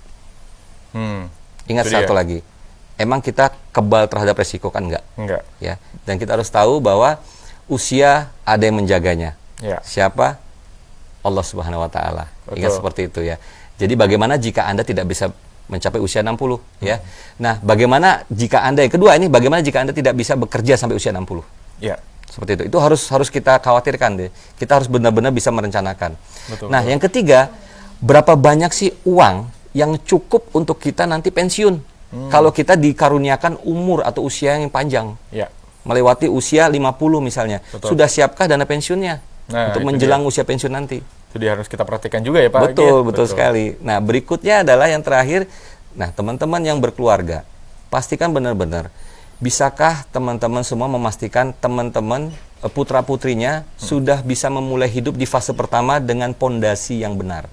Ingat satu lagi, emang kita kebal terhadap resiko kan enggak? Ya. Dan kita harus tahu bahwa usia ada yang menjaganya. Ya. Siapa? Allah Subhanahu wa taala. Ingat seperti itu ya. Jadi bagaimana jika Anda tidak bisa mencapai usia 60 ya. Nah, bagaimana jika Anda yang kedua ini bagaimana jika Anda tidak bisa bekerja sampai usia 60? Ya. Seperti itu. Itu harus kita khawatirkan deh. Kita harus benar-benar bisa merencanakan. Betul, nah, yang ketiga, berapa banyak sih uang yang cukup untuk kita nanti pensiun? Kalau kita dikaruniakan umur atau usia yang panjang. Ya. Melewati usia 50 misalnya. Betul. Sudah siapkah dana pensiunnya? Nah, untuk itu menjelang usia pensiun nanti. Itu dia harus kita perhatikan juga ya, Pak. Betul sekali. Nah, berikutnya adalah yang terakhir. Nah, teman-teman yang berkeluarga, pastikan benar-benar bisakah teman-teman semua memastikan teman-teman putra-putrinya sudah bisa memulai hidup di fase pertama dengan pondasi yang benar.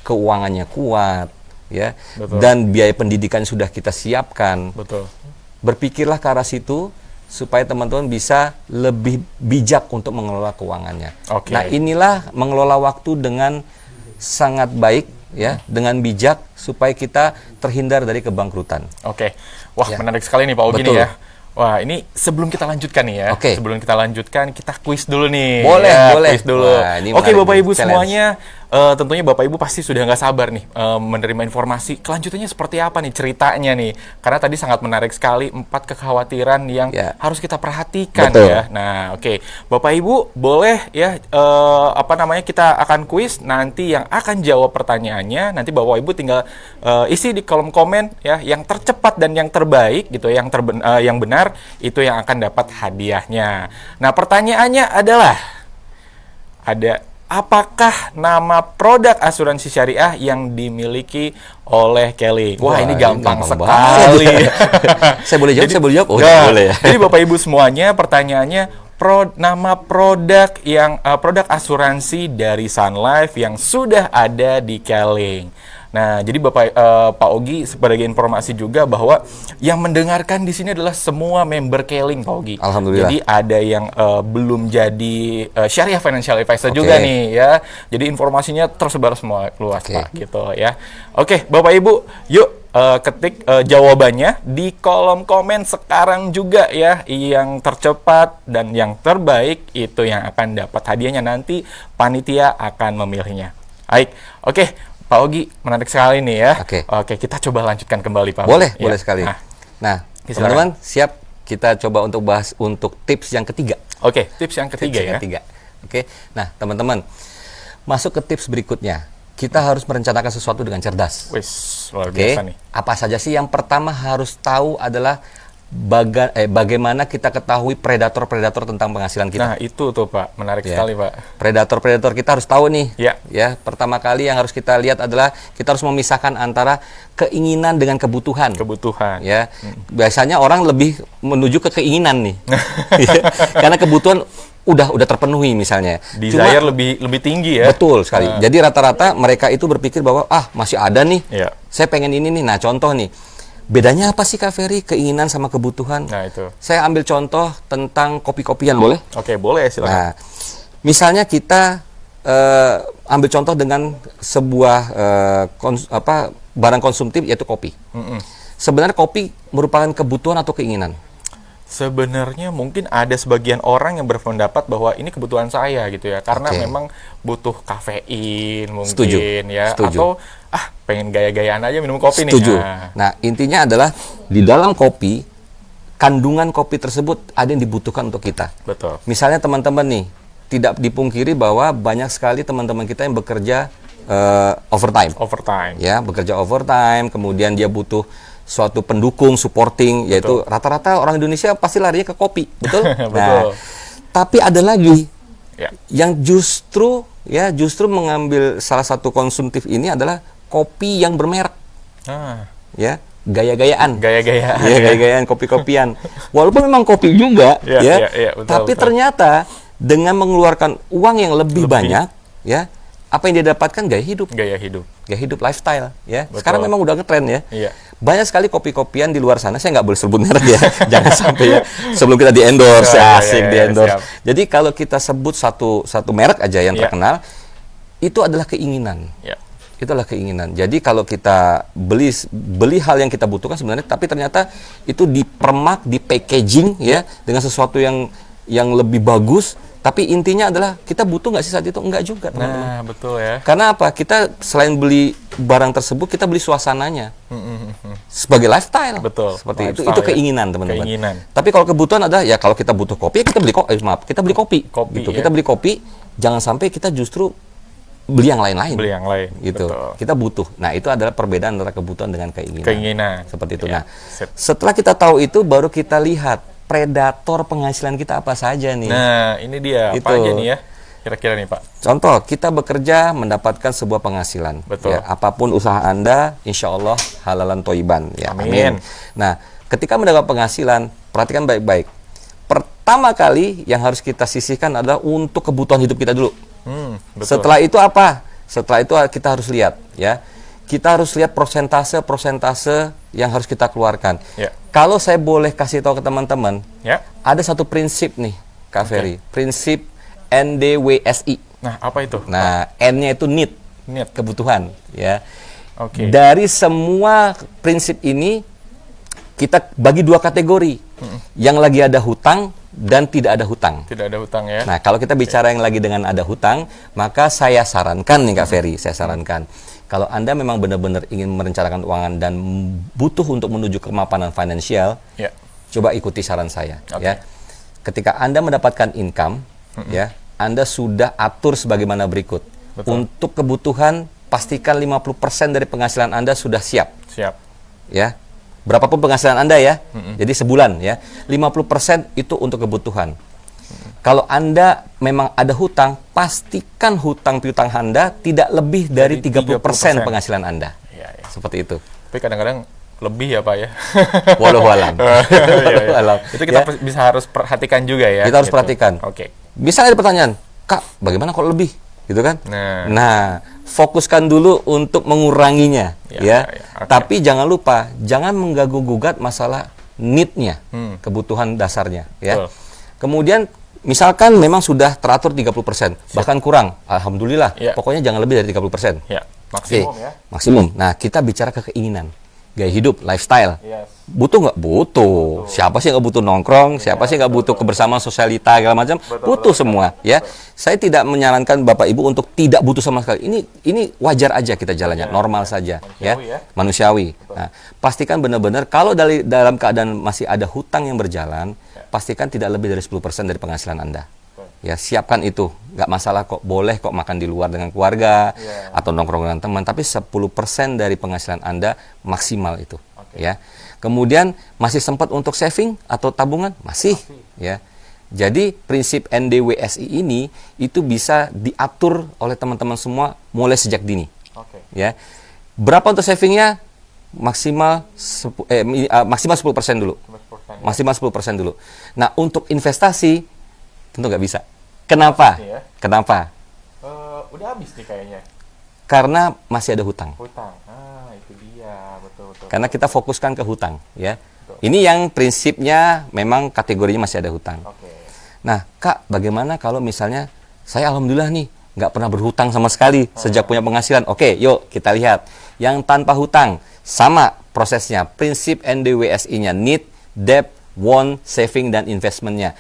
Keuangannya kuat, ya. Betul. Dan biaya pendidikan sudah kita siapkan. Betul. Berpikirlah ke arah situ supaya teman-teman bisa lebih bijak untuk mengelola keuangannya. Oke. Nah, inilah mengelola waktu dengan sangat baik ya, dengan bijak supaya kita terhindar dari kebangkrutan. Oke. Wah, menarik sekali nih Pak Ogi nih Betul. ya. Wah, ini sebelum kita lanjutkan nih ya. Oke. Sebelum kita lanjutkan, kita kuis dulu nih. Boleh, boleh. Kuis dulu. Wah, ini Oke, menarik Bapak nih. Ibu Challenge. semuanya, tentunya Bapak Ibu pasti sudah nggak sabar nih menerima informasi kelanjutannya seperti apa nih ceritanya nih. Karena tadi sangat menarik sekali 4 kekhawatiran yang harus kita perhatikan. Betul. Ya. Nah, oke. Bapak Ibu boleh ya kita akan kuis, nanti yang akan jawab pertanyaannya nanti Bapak Ibu tinggal isi di kolom komen ya, yang tercepat dan yang terbaik gitu, yang benar itu yang akan dapat hadiahnya. Nah, pertanyaannya adalah apakah nama produk asuransi syariah yang dimiliki oleh Kelly? Wah, ini gampang sekali. Saya boleh jawab? Oh, Nah, boleh ya. Jadi Bapak Ibu semuanya pertanyaannya nama produk yang produk asuransi dari Sun Life yang sudah ada di Kelly. Nah, jadi Pak Ogi sebagai informasi juga bahwa yang mendengarkan di sini adalah semua member Keling, Pak Ogi. Alhamdulillah. Jadi ada yang belum jadi Syariah Financial Advisor Oke. juga nih ya. Jadi informasinya tersebar semua luas Oke. Pak gitu ya. Oke, Bapak Ibu, yuk ketik jawabannya di kolom komen sekarang juga ya. Yang tercepat dan yang terbaik itu yang akan dapat hadiahnya, nanti panitia akan memilihnya. Baik, oke Pak Ogi, menarik sekali nih ya. Oke. Kita coba lanjutkan kembali Pak Boleh, Ogi. boleh Ya. sekali. Nah, Nah, silakan. teman-teman siap kita coba untuk bahas untuk tips yang ketiga. oke, tips yang ketiga Tips yang ya. ketiga. Oke. Nah, teman-teman, masuk ke tips berikutnya. Kita harus merencanakan sesuatu dengan cerdas. Wis, luar Oke. biasa nih. Apa saja sih yang pertama harus tahu adalah bagaimana kita ketahui predator-predator tentang penghasilan kita. Nah, itu tuh Pak, menarik Ya. sekali Pak. Predator-predator kita harus tahu nih. Ya. Ya, pertama kali yang harus kita lihat adalah kita harus memisahkan antara keinginan dengan kebutuhan. Kebutuhan. Ya, biasanya orang lebih menuju ke keinginan nih. Karena kebutuhan udah terpenuhi misalnya. Desire lebih tinggi ya. Betul sekali. Jadi rata-rata mereka itu berpikir bahwa masih ada nih. Iya. Saya pengen ini nih. Nah, contoh nih. Bedanya apa sih Kak Ferry keinginan sama kebutuhan? Nah, itu. Saya ambil contoh tentang kopi-kopian, boleh? Oke, boleh silakan. Nah, misalnya kita ambil contoh dengan sebuah barang konsumtif yaitu kopi. Sebenarnya kopi merupakan kebutuhan atau keinginan? Sebenarnya mungkin ada sebagian orang yang berpendapat bahwa ini kebutuhan saya gitu ya, karena Oke. memang butuh kafein mungkin Setuju. ya, Setuju. atau pengen gaya-gayaan aja minum kopi Setuju. nih. Nah, intinya adalah di dalam kopi, kandungan kopi tersebut ada yang dibutuhkan untuk kita. Betul. Misalnya teman-teman nih, tidak dipungkiri bahwa banyak sekali teman-teman kita yang bekerja overtime. Overtime. Ya, bekerja overtime, kemudian dia butuh suatu pendukung, supporting, yaitu rata-rata orang Indonesia pasti larinya ke kopi, betul? Betul. Nah, tapi ada lagi Ya. yang justru mengambil salah satu konsumtif ini adalah kopi yang bermerek, Ah, ya, gaya-gayaan. gaya-gayaan. Ya, gaya-gayaan kopi-kopian. Walaupun memang kopi juga, Ya, ya, betul, tapi betul. ternyata dengan mengeluarkan uang yang lebih banyak, ya, apa yang dia dapatkan gaya hidup, lifestyle, ya. Betul. Sekarang memang udah ngetren ya. Iya. Banyak sekali kopi-kopian di luar sana, saya nggak boleh sebut merek ya, jangan sampai ya. Sebelum kita di-endorse, Ya, asik ya, ya, di-endorse. siap. Jadi kalau kita sebut satu merek aja yang Ya. terkenal, itu adalah keinginan. Ya. Itulah keinginan. Jadi kalau kita beli hal yang kita butuhkan sebenarnya, tapi ternyata itu dipermak, di packaging ya dengan sesuatu yang lebih bagus. Tapi intinya adalah kita butuh nggak sih saat itu? Enggak juga, teman-teman. Nah, betul ya. Karena apa? Kita selain beli barang tersebut, kita beli suasananya sebagai lifestyle. Betul. Seperti itu. Lifestyle Itu ya. keinginan, teman-teman. Keinginan. Tapi kalau kebutuhan ada, ya kalau kita butuh kopi, kita beli kopi. Kopi, Gitu. ya. Kita beli kopi. Jangan sampai kita justru beli yang lain-lain. Beli yang lain. Gitu. Betul. Kita butuh. Nah, itu adalah perbedaan antara kebutuhan dengan keinginan. Keinginan. Seperti itu. Ya, Nah, sip. setelah kita tahu itu, baru kita lihat predator penghasilan kita apa saja nih. Nah, ini dia. Itu. Apa aja nih ya? Kira-kira nih, Pak. Contoh, kita bekerja mendapatkan sebuah penghasilan. Betul. Ya, apapun usaha Anda, insya Allah halalan toiban. Ya, Amin. Nah, ketika mendapat penghasilan, perhatikan baik-baik. Pertama kali yang harus kita sisihkan adalah untuk kebutuhan hidup kita dulu. Betul. Setelah itu apa? Setelah itu kita harus lihat, ya. Kita harus lihat persentase yang harus kita keluarkan. Ya. Kalau saya boleh kasih tahu ke teman-teman, Ya. ada satu prinsip nih, Kak Ferry. Prinsip NDWSI. Nah, apa itu? Nah, N-nya itu need, Need. kebutuhan, ya. Oke. Dari semua prinsip ini kita bagi dua kategori. Yang lagi ada hutang dan tidak ada hutang. Tidak ada hutang ya. Nah, kalau kita bicara yang lagi dengan ada hutang, maka saya sarankan nih Kak Ferry, saya sarankan kalau Anda memang benar-benar ingin merencanakan keuangan dan butuh untuk menuju kemapanan finansial, Ya. coba ikuti saran saya, Oke. ya. Ketika Anda mendapatkan income, ya, Anda sudah atur sebagaimana berikut. Betul. Untuk kebutuhan, pastikan 50% dari penghasilan Anda sudah siap, Siap. ya. Berapapun penghasilan Anda ya. Jadi sebulan ya. 50% itu untuk kebutuhan. Kalau Anda memang ada hutang, pastikan hutang piutang Anda tidak lebih dari 30% penghasilan Anda. Iya, iya. Seperti itu. Tapi kadang-kadang lebih ya Pak ya. Walau alam. Iya, iya. Walau. Itu kita Ya. bisa harus perhatikan juga ya. Kita harus gitu. perhatikan. Oke. Misalnya ada pertanyaan, Kak, bagaimana kalau lebih? gitu kan? Nah. Nah, fokuskan dulu untuk menguranginya, ya. Oke. Tapi jangan lupa, jangan mengganggu-gugat masalah need-nya, kebutuhan dasarnya, ya. Betul. Kemudian, misalkan memang sudah teratur 30%, bahkan kurang, alhamdulillah. Ya. Pokoknya jangan lebih dari 30%. Ya, maksimum Oke, ya. maksimum. Nah, kita bicara ke keinginan, gaya hidup, lifestyle. Yes. Butuh nggak? Butuh. Siapa sih nggak butuh nongkrong? Siapa sih nggak butuh kebersamaan sosialita segala macam? Butuh semua, ya. Saya tidak menyarankan Bapak Ibu untuk tidak butuh sama sekali. Ini wajar aja kita jalannya, normal saja, ya. Manusiawi. Nah, pastikan benar-benar kalau dalam keadaan masih ada hutang yang berjalan, pastikan tidak lebih dari 10% dari penghasilan Anda. Ya, siapkan itu. Nggak masalah kok, boleh kok makan di luar dengan keluarga atau nongkrong dengan teman, tapi 10% dari penghasilan Anda maksimal itu, ya. Kemudian masih sempat untuk saving atau tabungan? Masih. Ya. Jadi prinsip NDWSI ini itu bisa diatur oleh teman-teman semua mulai sejak dini. Ya. Berapa untuk savingnya? Maksimal 10% dulu. Maksimal 10% dulu. Nah, untuk investasi tentu nggak bisa. Kenapa? Kenapa? Udah habis nih kayaknya. Karena masih ada hutang. Hutang. Itu dia. Betul. Karena kita fokuskan ke hutang, ya. Ini yang prinsipnya memang kategorinya masih ada hutang. Nah, Kak, bagaimana kalau misalnya saya alhamdulillah nih nggak pernah berhutang sama sekali sejak punya penghasilan. Oke, yuk kita lihat. Yang tanpa hutang, sama prosesnya. Prinsip NDWSI-nya, need, debt, want, saving, dan investment-nya.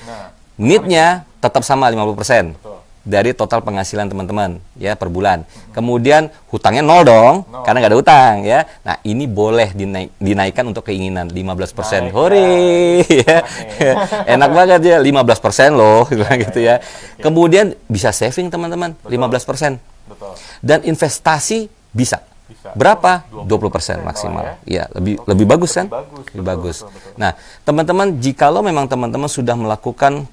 Need-nya tetap sama 50%. Dari total penghasilan teman-teman, ya, per bulan. Kemudian hutangnya 0 dong, karena nggak ada hutang, ya. Nah, ini boleh dinaikkan untuk keinginan 15%. Hore, ya. Enak banget ya, 15% loh, gitu ya. Kemudian bisa saving teman-teman, 15%. Dan investasi bisa. Berapa? 20% maksimal. Ya, lebih bagus kan? Lebih bagus. Nah, teman-teman, jikalau memang teman-teman sudah melakukan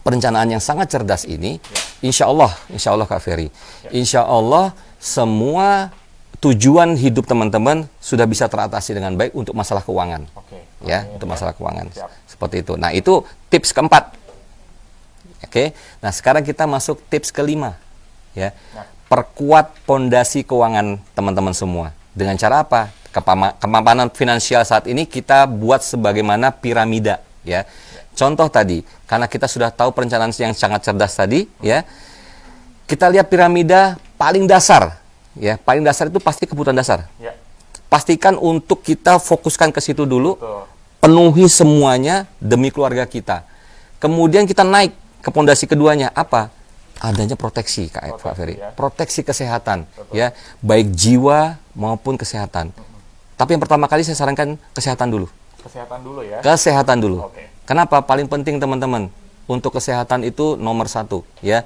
perencanaan yang sangat cerdas ini, insya Allah Kak Ferry, insya Allah semua tujuan hidup teman-teman sudah bisa teratasi dengan baik untuk masalah keuangan, ya, untuk masalah keuangan. Seperti itu. Nah, itu tips keempat. Oke. Nah, sekarang kita masuk tips kelima, ya. Perkuat pondasi keuangan teman-teman semua. Dengan cara apa? Kemapanan finansial saat ini kita buat sebagaimana piramida, ya. Contoh tadi, karena kita sudah tahu perencanaan yang sangat cerdas tadi, ya. Kita lihat piramida paling dasar, ya. Paling dasar itu pasti kebutuhan dasar. Pastikan untuk kita fokuskan ke situ dulu, penuhi semuanya demi keluarga kita. Kemudian kita naik ke pondasi keduanya, apa? Adanya proteksi, Kak Ferry. Proteksi kesehatan, ya, baik jiwa maupun kesehatan. Tapi yang pertama kali saya sarankan kesehatan dulu. Kesehatan dulu, ya. Kesehatan dulu. Kenapa? Paling penting teman-teman, untuk kesehatan itu nomor 1, ya.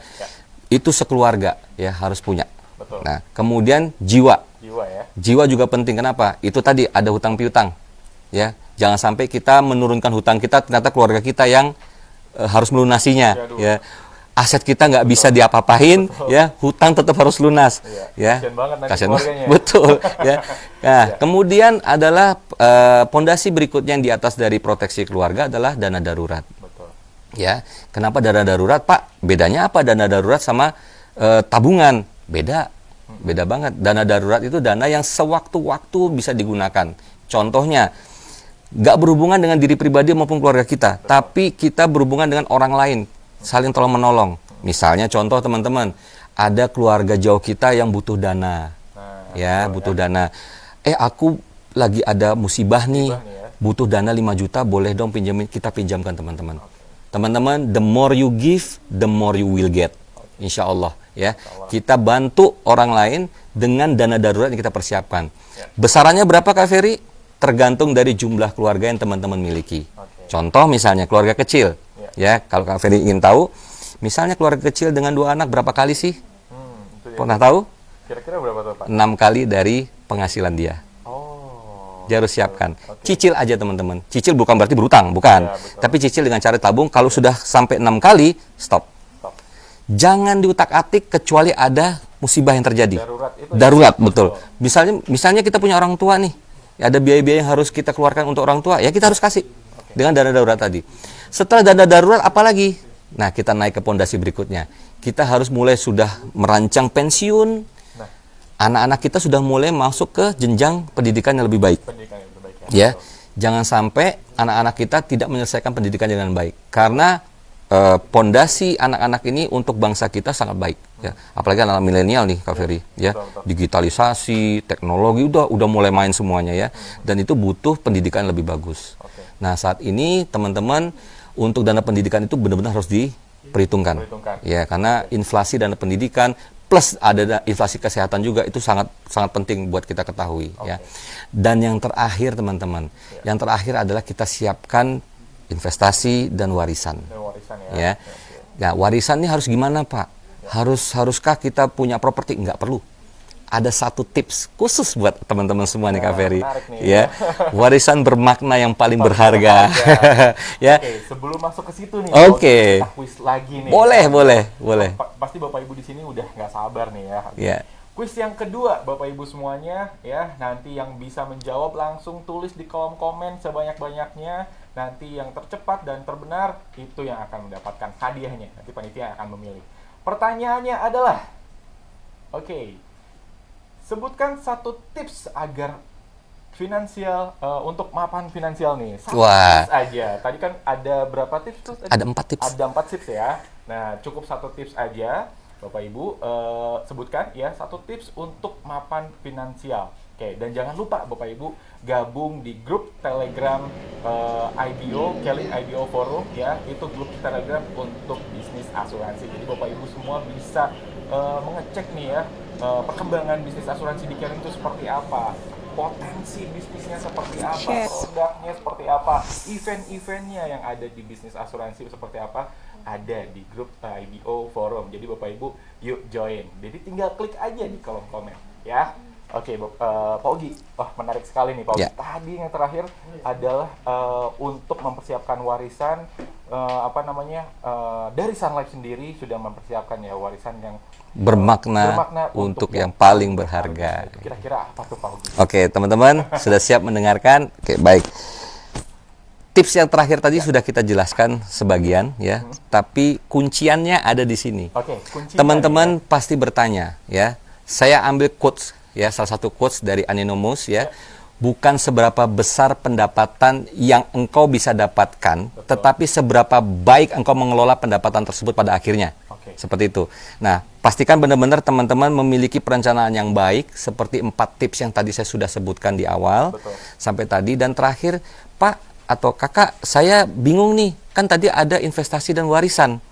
Itu sekeluarga, ya, harus punya. Nah, kemudian jiwa. Jiwa juga penting. Kenapa? Itu tadi ada hutang piutang, ya. Jangan sampai kita menurunkan hutang kita, ternyata keluarga kita yang harus melunasinya, ya. Aset kita nggak bisa diapa-apain, ya. Hutang tetap harus lunas, ya. Kasian banget, betul, ya. Nah, kemudian adalah pondasi berikutnya yang di atas dari proteksi keluarga adalah dana darurat. Ya, kenapa dana darurat, Pak? Bedanya apa dana darurat sama tabungan? Beda banget. Dana darurat itu dana yang sewaktu-waktu bisa digunakan. Contohnya, nggak berhubungan dengan diri pribadi maupun keluarga kita, tapi kita berhubungan dengan orang lain, saling tolong menolong. Misalnya contoh teman-teman, ada keluarga jauh kita yang butuh dana, butuh dana. Aku lagi ada musibah nih, butuh dana 5 juta, boleh dong kita pinjamkan teman-teman. Teman-teman, the more you give, the more you will get. Insya Allah, ya. Kita bantu orang lain dengan dana darurat yang kita persiapkan. Besarannya berapa, Kak Ferry? Tergantung dari jumlah keluarga yang teman-teman miliki. Contoh misalnya keluarga kecil, ya. Kalau Kak Ferry ingin tahu, misalnya keluarga kecil dengan 2 anak berapa kali sih? Pernah tahu? Kira-kira berapa tuh, Pak? 6 kali dari penghasilan dia. Dia harus siapkan. Cicil aja teman-teman. Cicil bukan berarti berutang, bukan. Tapi cicil dengan cara tabung. Kalau sudah sampai 6 kali, stop. Jangan diutak-atik kecuali ada musibah yang terjadi. Darurat, betul. Misalnya kita punya orang tua nih, ada biaya-biaya yang harus kita keluarkan untuk orang tua, ya kita harus kasih dengan dana darurat tadi. Setelah dana darurat, apalagi Nah, kita naik ke pondasi berikutnya. Kita harus mulai sudah merancang pensiun. Nah, anak-anak kita sudah mulai masuk ke jenjang pendidikan yang lebih baik. pendidikan yang terbaik Ya, jangan sampai anak-anak kita tidak menyelesaikan pendidikan dengan baik. Karena pondasi anak-anak ini untuk bangsa kita sangat baik. Ya, apalagi anak milenial nih, Kak Ferry. Ya, digitalisasi, teknologi udah mulai main semuanya ya. Dan itu butuh pendidikan yang lebih bagus. Nah, saat ini teman-teman untuk dana pendidikan itu benar-benar harus diperhitungkan. Ya, karena inflasi dana pendidikan plus ada inflasi kesehatan juga itu sangat penting buat kita ketahui ya. Dan yang terakhir teman-teman, yang terakhir adalah kita siapkan investasi dan warisan. Ya. Nah, warisan ini harus gimana, Pak? Haruskah kita punya properti? Enggak perlu. Ada satu tips khusus buat teman-teman semua nih, Kak Ferry. Ya, warisan bermakna yang paling berharga. Ya. Oke, sebelum masuk ke situ nih, kita kuis lagi nih. Boleh. Pasti Bapak Ibu di sini udah nggak sabar nih ya. Ya. Kuis yang kedua, Bapak Ibu semuanya ya, nanti yang bisa menjawab langsung tulis di kolom komen sebanyak-banyaknya. Nanti yang tercepat dan terbenar itu yang akan mendapatkan hadiahnya. Nanti panitia akan memilih. Pertanyaannya adalah, sebutkan satu tips agar finansial untuk mapan finansial nih. Satu tips aja. Tadi kan ada berapa tips tuh? Ada 4 tips. Ada 4 tips ya. Nah, cukup satu tips aja. Bapak Ibu sebutkan ya satu tips untuk mapan finansial. Oke, dan jangan lupa Bapak Ibu gabung di grup Telegram IBO, Keling IBO Forum ya. Itu grup Telegram untuk bisnis asuransi. Jadi Bapak Ibu semua bisa mengecek nih ya perkembangan bisnis asuransi di Keling itu seperti apa, potensi bisnisnya seperti apa, produknya seperti apa, event-eventnya yang ada di bisnis asuransi seperti apa, ada di grup IBO Forum. Jadi Bapak Ibu yuk join. Jadi tinggal klik aja di kolom komen ya. Oke, Pak Ogi, menarik sekali nih Pak Ogi. Tadi yang terakhir adalah untuk mempersiapkan warisan, dari Sun Life sendiri sudah mempersiapkan ya warisan yang bermakna untuk yang paling berharga. Kira-kira apa tuh Pak Ogi? Oke, teman-teman sudah siap mendengarkan? Oke, baik. Tips yang terakhir tadi sudah kita jelaskan sebagian ya, tapi kunciannya ada di sini. Teman-teman pasti bertanya ya. Saya ambil quotes ya, salah satu quotes dari Anonymous ya. Bukan seberapa besar pendapatan yang engkau bisa dapatkan, tetapi seberapa baik engkau mengelola pendapatan tersebut pada akhirnya. Seperti itu. Nah, pastikan benar-benar teman-teman memiliki perencanaan yang baik, seperti 4 tips yang tadi saya sudah sebutkan di awal. Sampai tadi. Dan terakhir, Pak atau Kakak, saya bingung nih, kan tadi ada investasi dan warisan.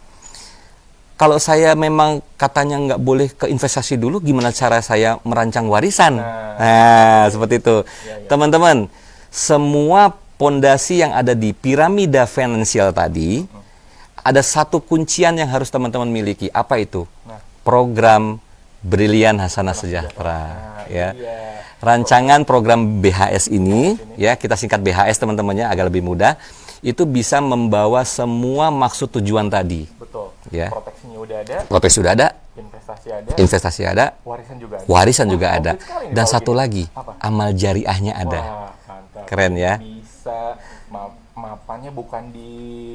Kalau saya memang katanya nggak boleh ke investasi dulu, gimana cara saya merancang warisan? Nah, seperti itu. Teman-teman, semua pondasi yang ada di piramida finansial tadi, ada satu kuncian yang harus teman-teman miliki. Apa itu? Program Brilian Hasanah Sejahtera. Ya. Rancangan program BHS ini, ya kita singkat BHS teman-temannya agak lebih mudah. Itu bisa membawa semua maksud tujuan tadi. Betul. Ya. Proteksinya udah ada. Proteksi sudah ada. Investasi ada. Warisan juga ada. Dan satu lagi, amal jariahnya ada. Wah, mantap. Keren ya. Bisa mapannya bukan di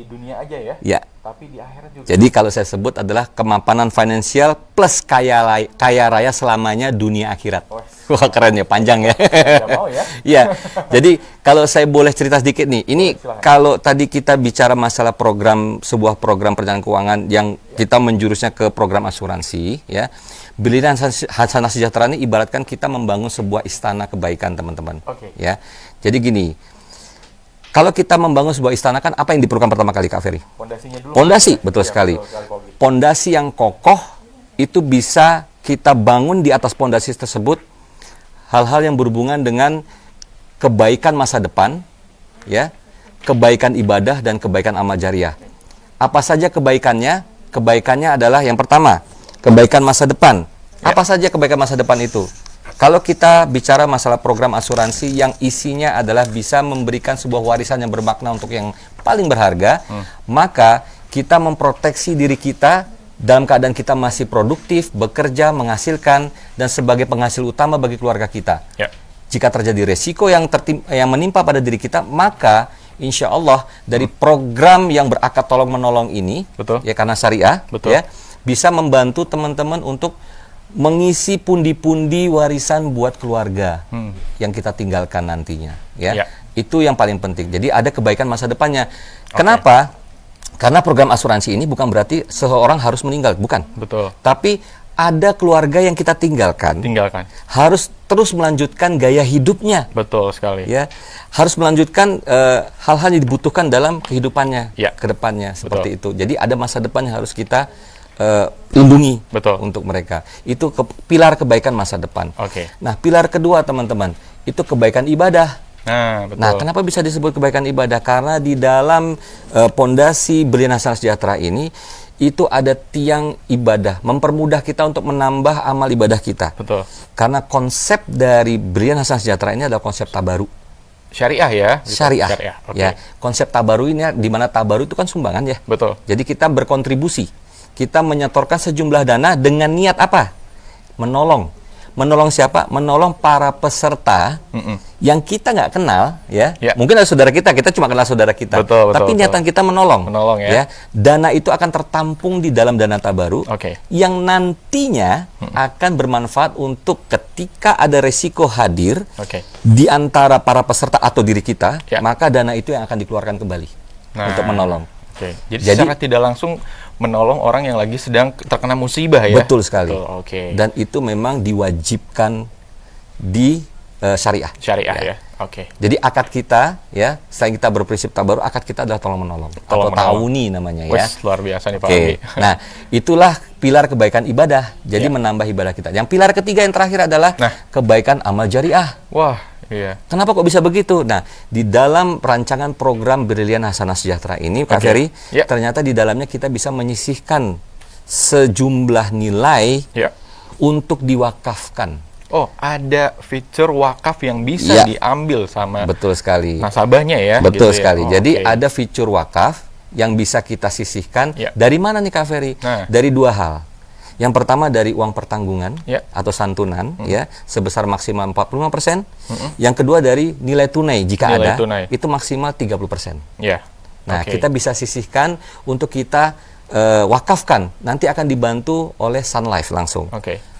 dunia aja ya. Ya. Tapi di akhirat juga. Jadi kalau saya sebut adalah kemapanan finansial plus kaya raya selamanya dunia akhirat. Wah, keren ya, panjang ya. Tidak mau ya. Iya. Jadi kalau saya boleh cerita sedikit nih, ini kalau tadi kita bicara masalah sebuah program perencanaan keuangan yang kita menjurusnya ke program asuransi, ya. Brilian Hasanah Sejahtera ini ibaratkan kita membangun sebuah istana kebaikan, teman-teman. Ya. Jadi gini, kalau kita membangun sebuah istana kan apa yang diperlukan pertama kali, Kak Ferry? Pondasinya dulu. Pondasi, betul sekali. Pondasi yang kokoh itu bisa kita bangun di atas pondasi tersebut hal-hal yang berhubungan dengan kebaikan masa depan, ya, kebaikan ibadah dan kebaikan amal jariah. Apa saja kebaikannya? Kebaikannya adalah yang pertama, kebaikan masa depan. Apa saja kebaikan masa depan itu? Kalau kita bicara masalah program asuransi yang isinya adalah bisa memberikan sebuah warisan yang bermakna untuk yang paling berharga, maka kita memproteksi diri kita dalam keadaan kita masih produktif, bekerja, menghasilkan, dan sebagai penghasil utama bagi keluarga kita. Jika terjadi resiko yang menimpa pada diri kita, maka insya Allah dari program yang berakar tolong menolong ini, Betul. ya karena syariah, Betul. ya bisa membantu teman-teman untuk mengisi pundi-pundi warisan buat keluarga yang kita tinggalkan nantinya, ya. Ya. Itu yang paling penting. Jadi ada kebaikan masa depannya. Kenapa? Karena program asuransi ini bukan berarti seseorang harus meninggal, bukan. Betul. Tapi ada keluarga yang kita tinggalkan, harus terus melanjutkan gaya hidupnya. Betul sekali. Ya, harus melanjutkan hal-hal yang dibutuhkan dalam kehidupannya Ya. ke depannya seperti itu. Jadi ada masa depan yang harus kita lindungi untuk mereka. Itu pilar kebaikan masa depan. Oke. Nah, pilar kedua teman-teman, itu kebaikan ibadah. Nah, betul. Nah, kenapa bisa disebut kebaikan ibadah? Karena di dalam pondasi Brilliant Hasanah Sejahtera ini itu ada tiang ibadah, mempermudah kita untuk menambah amal ibadah kita. Betul. Karena konsep dari Brilliant Hasanah Sejahtera ini adalah konsep tabaru. Syariah ya? Syariah. Okay. Ya, konsep tabaru ini di mana tabaru itu kan sumbangan ya. Betul. Jadi kita berkontribusi. Kita menyetorkan sejumlah dana dengan niat apa? Menolong. Menolong siapa? Menolong para peserta yang kita nggak kenal, ya. Mungkin ada saudara kita cuma kenal saudara kita. Tapi niatan kita menolong. Menolong ya. Dana itu akan tertampung di dalam dana tabaru, yang nantinya akan bermanfaat untuk ketika ada resiko hadir di antara para peserta atau diri kita, maka dana itu yang akan dikeluarkan kembali untuk menolong. Jadi secara tidak langsung menolong orang yang lagi sedang terkena musibah ya? Betul sekali. Dan itu memang diwajibkan di syariah. Syariah ya. Jadi akad kita ya, selain kita berprinsip tabaru, akad kita adalah tolong menolong atau ta'awuni namanya ya. Luar biasa nih Pak Ogi. Nah, itulah pilar kebaikan ibadah. Jadi menambah ibadah kita. Yang pilar ketiga yang terakhir adalah kebaikan amal jariah. Wah, iya. Kenapa kok bisa begitu? Nah, di dalam rancangan program Brilliant Hasanah Sejahtera ini, Kak Ferry, ternyata di dalamnya kita bisa menyisihkan sejumlah nilai untuk diwakafkan. Oh, ada fitur wakaf yang bisa diambil sama nasabahnya ya? Betul sekali. Jadi ada fitur wakaf yang bisa kita sisihkan. Dari mana nih Kak Ferry? Dari dua hal. Yang pertama dari uang pertanggungan atau santunan ya, sebesar maksimal 45%. Yang kedua dari nilai tunai jika ada, itu maksimal 30%. Nah, kita bisa sisihkan untuk kita wakafkan. Nanti akan dibantu oleh Sun Life langsung.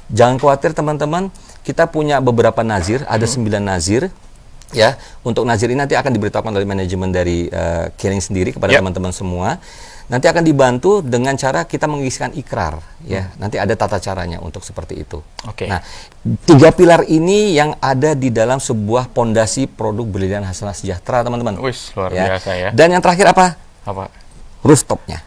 Jangan khawatir teman-teman, kita punya beberapa nazir, ada 9 nazir. Ya, untuk nazir ini nanti akan diberitahukan oleh manajemen dari Kering sendiri kepada teman-teman semua. Nanti akan dibantu dengan cara kita mengisikan ikrar, ya. Nanti ada tata caranya untuk seperti itu. Nah, 3 pilar ini yang ada di dalam sebuah pondasi produk Brilliant Hasanah Sejahtera, teman-teman. Wis, luar biasa ya. Dan yang terakhir apa? Rooftopnya.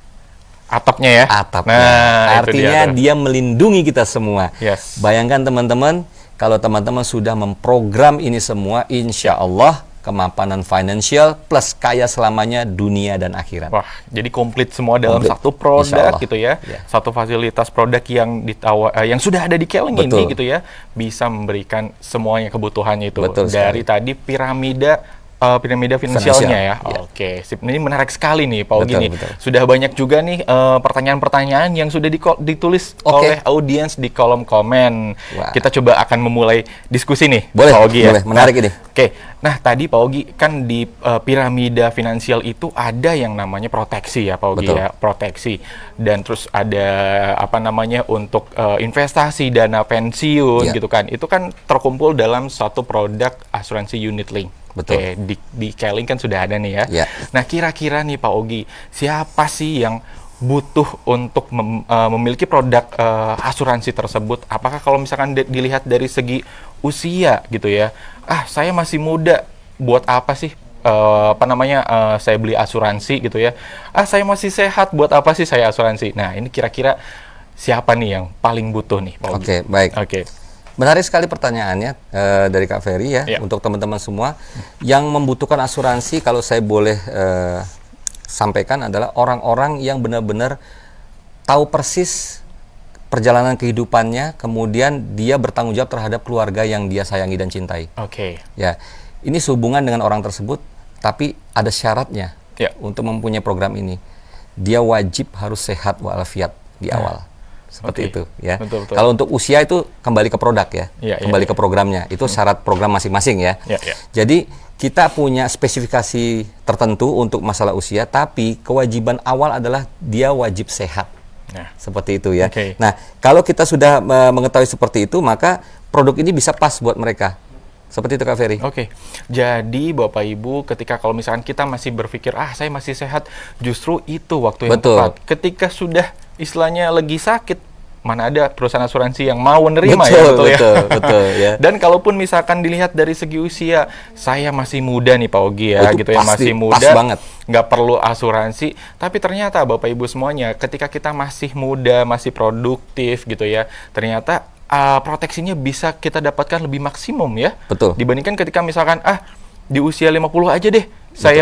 Atapnya ya? Atapnya. Nah, artinya dia melindungi kita semua. Bayangkan teman-teman, kalau teman-teman sudah memprogram ini semua, insya Allah kemapanan finansial plus kaya selamanya dunia dan akhirat. Wah, jadi komplit semua dalam satu produk gitu ya. Satu fasilitas produk yang yang sudah ada di Kering ini gitu ya, bisa memberikan semuanya kebutuhannya itu. Dari tadi piramida finansialnya ya. Oke, sip. Ini menarik sekali nih Pak Ogi nih. Sudah banyak juga nih pertanyaan-pertanyaan yang sudah ditulis oleh audiens di kolom komen. Kita coba akan memulai diskusi nih, Pak Ogi ya. Menarik ini. Nah tadi Pak Ogi kan di piramida finansial itu ada yang namanya proteksi ya Pak Ogi ya, proteksi. Dan terus ada apa namanya untuk investasi dana pensiun gitu kan. Itu kan terkumpul dalam satu produk asuransi unit link. Di Kering kan sudah ada nih ya. Nah kira-kira nih Pak Ogi, siapa sih yang butuh untuk memiliki produk asuransi tersebut? Apakah kalau misalkan dilihat dari segi usia gitu ya, saya masih muda, buat apa sih saya beli asuransi gitu ya? Saya masih sehat, buat apa sih saya asuransi? Nah ini kira-kira siapa nih yang paling butuh nih Pak Ogi? Baik. Menarik sekali pertanyaannya dari Kak Ferry ya, untuk teman-teman semua yang membutuhkan asuransi. Kalau saya boleh sampaikan adalah orang-orang yang benar-benar tahu persis perjalanan kehidupannya, kemudian dia bertanggung jawab terhadap keluarga yang dia sayangi dan cintai. Ya, ini sehubungan dengan orang tersebut, tapi ada syaratnya untuk mempunyai program ini. Dia wajib harus sehat walafiat di awal. seperti Oke. itu ya. Betul, betul. Kalau untuk usia itu kembali ke produk ya, Iya, kembali iya, ke programnya. Itu syarat program masing-masing ya. Iya, iya. Jadi kita punya spesifikasi tertentu untuk masalah usia, tapi kewajiban awal adalah dia wajib sehat. Nah, Seperti itu ya. Oke. Nah, kalau kita sudah mengetahui seperti itu, maka produk ini bisa pas buat mereka. Seperti itu Kak Ferry. Oke, jadi Bapak Ibu ketika kalau misalkan kita masih berpikir, saya masih sehat, justru itu waktu yang Betul. tepat. Ketika sudah istilahnya lagi sakit, mana ada perusahaan asuransi yang mau menerima Betul, ya, betul ya. betul, ya. Dan kalaupun misalkan dilihat dari segi usia, saya masih muda nih Pak Ogi ya, Oh, itu gitu ya, pasti, masih pas muda, banget. nggak perlu asuransi. Tapi ternyata Bapak Ibu semuanya, ketika kita masih muda, masih produktif gitu ya, ternyata proteksinya bisa kita dapatkan lebih maksimum ya. Betul. Dibandingkan ketika misalkan di usia 50 aja deh saya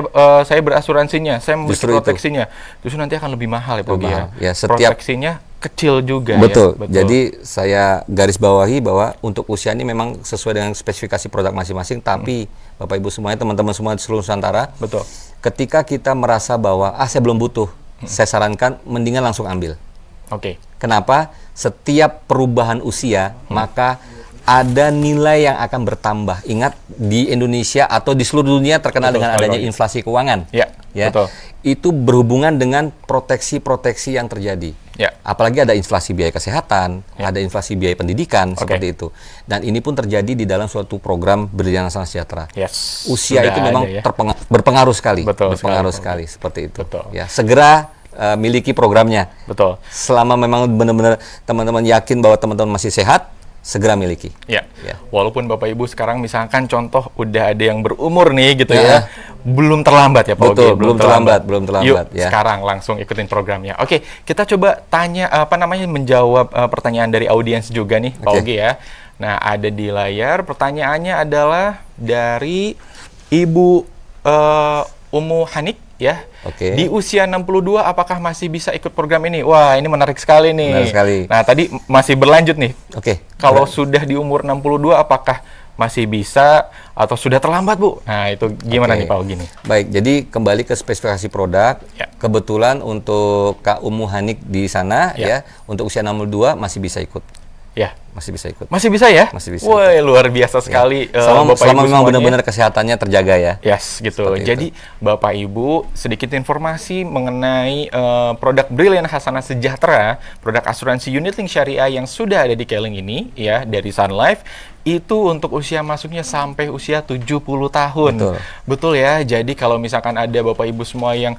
berasuransinya, saya memiliki Justru itu. proteksinya. Justru nanti akan lebih mahal ya Pak Lebih Ogi ya. mahal. Ya, setiap- Proteksinya kecil juga Betul. ya. Jadi saya garis bawahi bahwa untuk usia ini memang sesuai dengan spesifikasi produk masing-masing, tapi Bapak Ibu semuanya, teman-teman semua di seluruh Nusantara, Betul. ketika kita merasa bahwa saya belum butuh, saya sarankan mendingan langsung ambil. Oke. Kenapa? Setiap perubahan usia, maka ada nilai yang akan bertambah. Ingat, di Indonesia atau di seluruh dunia terkenal Betul dengan sekali, adanya Pak. inflasi keuangan. Ya, betul. Itu berhubungan dengan proteksi-proteksi yang terjadi. Ya. Apalagi ada inflasi biaya kesehatan, Ya. ada inflasi biaya pendidikan, Oke. seperti itu. Dan ini pun terjadi di dalam suatu program Brilliant Nasional Sejahtera. Yes. Usia Sudah itu memang ada ya. berpengaruh sekali. Betul berpengaruh sekali, sekali, seperti itu. Betul. Ya, segera miliki programnya. Betul. Selama memang benar-benar teman-teman yakin bahwa teman-teman masih sehat, segera miliki. Ya. Ya. Walaupun Bapak Ibu sekarang misalkan contoh udah ada yang berumur nih gitu Ya. ya. Belum terlambat ya Pak Betul, Ogi. belum terlambat, belum terlambat, Yuk, ya. sekarang langsung ikutin programnya. Oke, kita coba tanya menjawab pertanyaan dari audiens juga nih Pak Oke. Ogi ya. Nah, ada di layar pertanyaannya adalah dari Ibu Umu Hanik ya. Oke. Di usia 62 apakah masih bisa ikut program ini? Wah, ini menarik sekali nih. Menarik sekali. Nah, tadi masih berlanjut nih. Oke. Kalau sudah di umur 62 apakah masih bisa atau sudah terlambat, Bu? Nah, itu gimana Oke. nih Pak Ogi nih? Baik, jadi kembali ke spesifikasi produk. Ya. Kebetulan untuk Kak Umu Hanik di sana Ya. ya, untuk usia 62 masih bisa ikut. Ya, Masih bisa ikut. masih bisa ya? Masih bisa. Wah, luar biasa sekali Selama Bapak selama Ibu memang semuanya. benar-benar kesehatannya terjaga ya. Yes, gitu. Seperti Jadi Bapak Ibu sedikit informasi mengenai produk Brilliant Hasanah Sejahtera, produk asuransi unit link syariah yang sudah ada di Keling ini ya dari Sun Life itu untuk usia masuknya sampai usia 70 tahun. Betul. Betul ya. Jadi kalau misalkan ada Bapak Ibu semua yang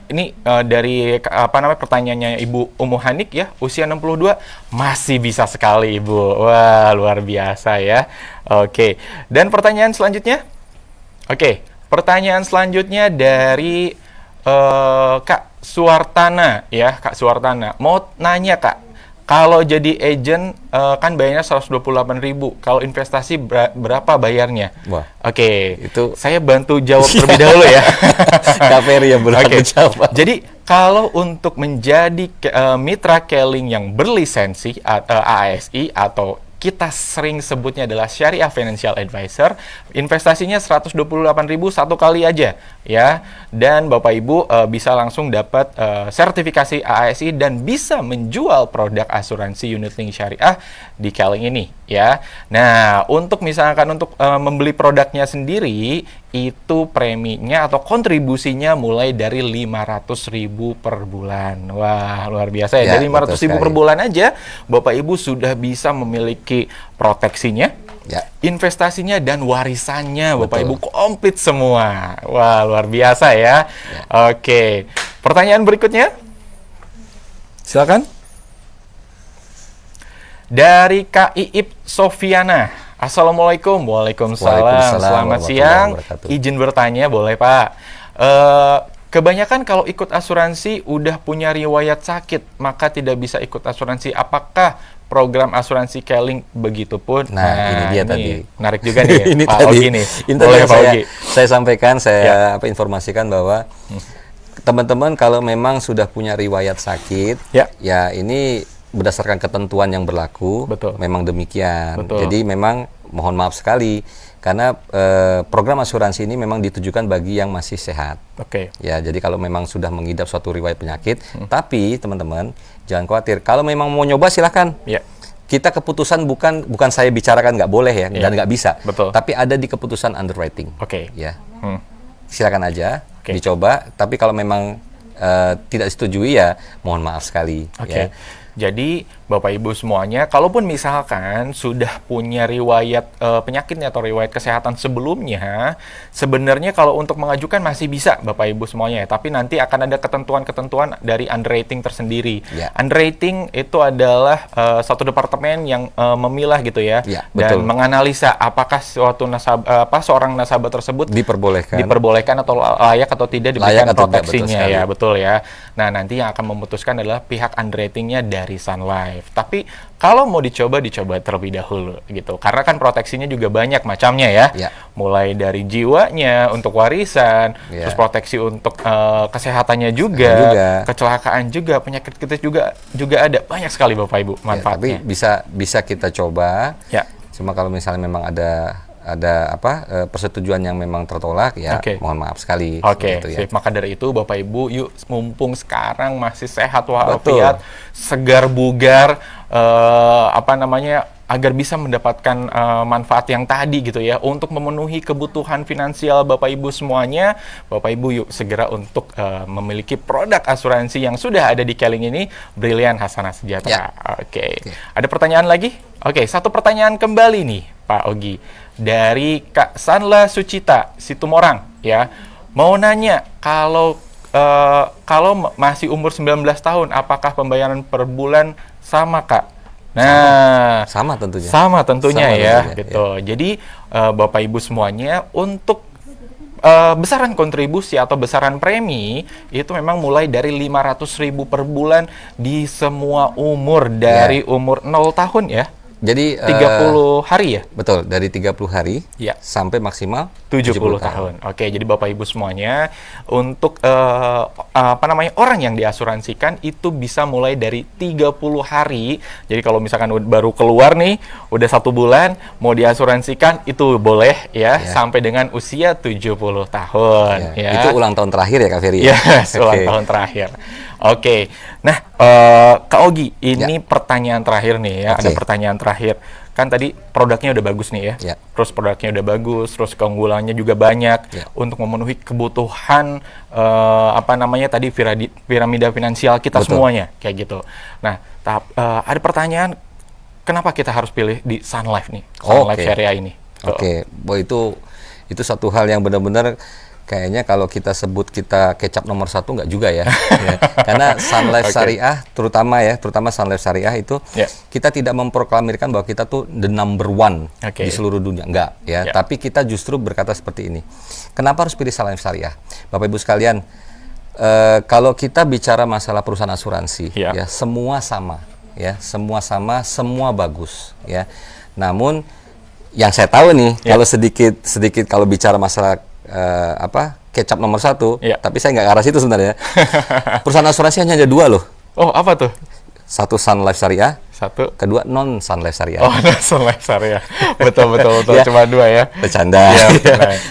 ini dari pertanyaannya Ibu Umu Hanik ya, usia 62 masih bisa sekali Ibu. Wah, luar biasa ya. Oke. Dan pertanyaan selanjutnya? Oke, pertanyaan selanjutnya dari Kak Suwartana ya, Kak Suwartana. Mau nanya Kak, kalau jadi agent kan bayarnya 128.000. Kalau investasi berapa bayarnya? Wah. Oke, Itu- saya bantu jawab terlebih dahulu ya. Kak Ferry yang berhak Oke. menjawab. Jadi kalau untuk menjadi mitra Keling yang berlisensi ASI atau kita sering sebutnya adalah Syariah Financial Advisor, investasinya 128.000 satu kali aja ya. Dan Bapak Ibu bisa langsung dapat sertifikasi ASI dan bisa menjual produk asuransi unit link syariah di Keling ini ya. Nah, untuk misalkan untuk membeli produknya sendiri itu preminya atau kontribusinya mulai dari 500.000 per bulan. Wah, luar biasa ya. Ya, Dari betul 500.000 per sekali. bulan aja Bapak Ibu sudah bisa memiliki proteksinya, Ya. investasinya dan warisannya. Bapak Betul. Ibu komplit semua. Wah, luar biasa ya. Oke. Pertanyaan berikutnya Silakan. dari Kak Iip Sofiana. Assalamualaikum. Waalaikumsalam. Waalaikumsalam Selamat warahmatullahi siang. wabarakatuh. Izin bertanya boleh Pak? Kebanyakan kalau ikut asuransi udah punya riwayat sakit, maka tidak bisa ikut asuransi. Apakah program asuransi Keling begitu pun? Nah, ini dia tadi. Menarik juga nih Ini Pak tadi. Ogi nih. Ini Boleh tadi Pak saya, Ogi. saya sampaikan, saya Ya. informasikan bahwa teman-teman kalau memang sudah punya riwayat sakit, Ya. ini berdasarkan ketentuan yang berlaku, Betul. memang demikian. Betul. Jadi memang mohon maaf sekali karena program asuransi ini memang ditujukan bagi yang masih sehat. Oke. Ya, jadi kalau memang sudah mengidap suatu riwayat penyakit, tapi teman-teman jangan khawatir. Kalau memang mau nyoba silahkan. Ya. Kita keputusan bukan saya bicarakan nggak boleh ya dan nggak bisa. Betul. Tapi ada di keputusan underwriting. Oke. Ya. Hmm. Silakan aja Oke. dicoba. Tapi kalau memang tidak disetujui ya mohon maaf sekali. Oke. Ya. Jadi Bapak Ibu semuanya, kalaupun misalkan sudah punya riwayat penyakitnya atau riwayat kesehatan sebelumnya, sebenarnya kalau untuk mengajukan masih bisa Bapak Ibu semuanya ya. Tapi nanti akan ada ketentuan-ketentuan dari underwriting tersendiri. Ya. Underwriting itu adalah satu departemen yang memilah gitu ya, Ya, dan betul. menganalisa apakah seorang nasabah tersebut Diperbolehkan atau layak atau tidak diberikan Layak atau tidak, betul proteksinya sekali. ya, betul ya. Nah, nanti yang akan memutuskan adalah pihak underwritingnya dari Sun Life. Tapi kalau mau dicoba terlebih dahulu gitu. Karena kan proteksinya juga banyak macamnya ya. Ya. Mulai dari jiwanya untuk warisan, Ya. terus proteksi untuk kesehatannya juga, kecelakaan juga, penyakit kita juga ada. Banyak sekali Bapak Ibu Ya, tapi manfaatnya. bisa kita coba. Ya. Cuma kalau misalnya memang ada persetujuan yang memang tertolak ya Oke. mohon maaf sekali. Oke, gitu ya. sip. Maka dari itu Bapak Ibu, yuk mumpung sekarang masih sehat Betul. walafiat, segar bugar, agar bisa mendapatkan manfaat yang tadi gitu ya, untuk memenuhi kebutuhan finansial Bapak Ibu semuanya. Bapak Ibu yuk segera untuk memiliki produk asuransi yang sudah ada di Keling ini, Brilian Hasanah Sejahtera. Oke. Ada pertanyaan lagi? Oke, satu pertanyaan kembali nih Pak Ogi dari Kak Sanla Sucita Situmorang ya. Mau nanya, kalau masih umur 19 tahun, apakah pembayaran per bulan sama, Kak? Nah, Sama tentunya. Sama tentunya Sama ya, tentunya, gitu. Jadi Bapak Ibu semuanya, untuk besaran kontribusi atau besaran premi itu memang mulai dari 500.000 per bulan di semua umur, dari umur 0 tahun ya. Jadi 30 hari ya? betul, dari 30 hari Ya. sampai maksimal 70 tahun. Oke, jadi Bapak Ibu semuanya, untuk orang yang diasuransikan itu bisa mulai dari 30 hari. Jadi kalau misalkan baru keluar nih, udah 1 bulan, mau diasuransikan itu boleh ya, sampai dengan usia 70 tahun. Ya. Itu ulang tahun terakhir ya Kak Ferry? Ya, ulang tahun terakhir. Oke, nah Kak Ogi, ini pertanyaan terakhir nih ya, ada pertanyaan terakhir. Kan tadi produknya udah bagus nih ya, terus produknya udah bagus, terus keunggulannya juga banyak untuk memenuhi kebutuhan tadi piramida finansial kita semuanya kayak gitu. Nah, ada pertanyaan, kenapa kita harus pilih di Sun Life nih, Sun Life Syariah ini? Oke, itu satu hal yang benar-benar kayaknya kalau kita sebut kita kecap nomor 1 nggak juga ya. Karena Sun Life Syariah terutama Sun Life Syariah itu kita tidak memproklamirkan bahwa kita tuh the number one di seluruh dunia, enggak ya. Tapi kita justru berkata seperti ini. Kenapa harus pilih Sun Life Syariah? Bapak Ibu sekalian, kalau kita bicara masalah perusahaan asuransi ya semua sama ya, semua bagus ya. Namun yang saya tahu nih kalau sedikit kalau bicara masalah kecap nomor 1, tapi saya nggak ke arah situ sebenarnya. Perusahaan asuransi hanya ada 2 loh. Oh, apa tuh? Satu Sun Life Syariah, satu kedua non Sun Life Syariah. Oh, non Sun Life Syariah. betul, cuma 2 ya. Bercanda.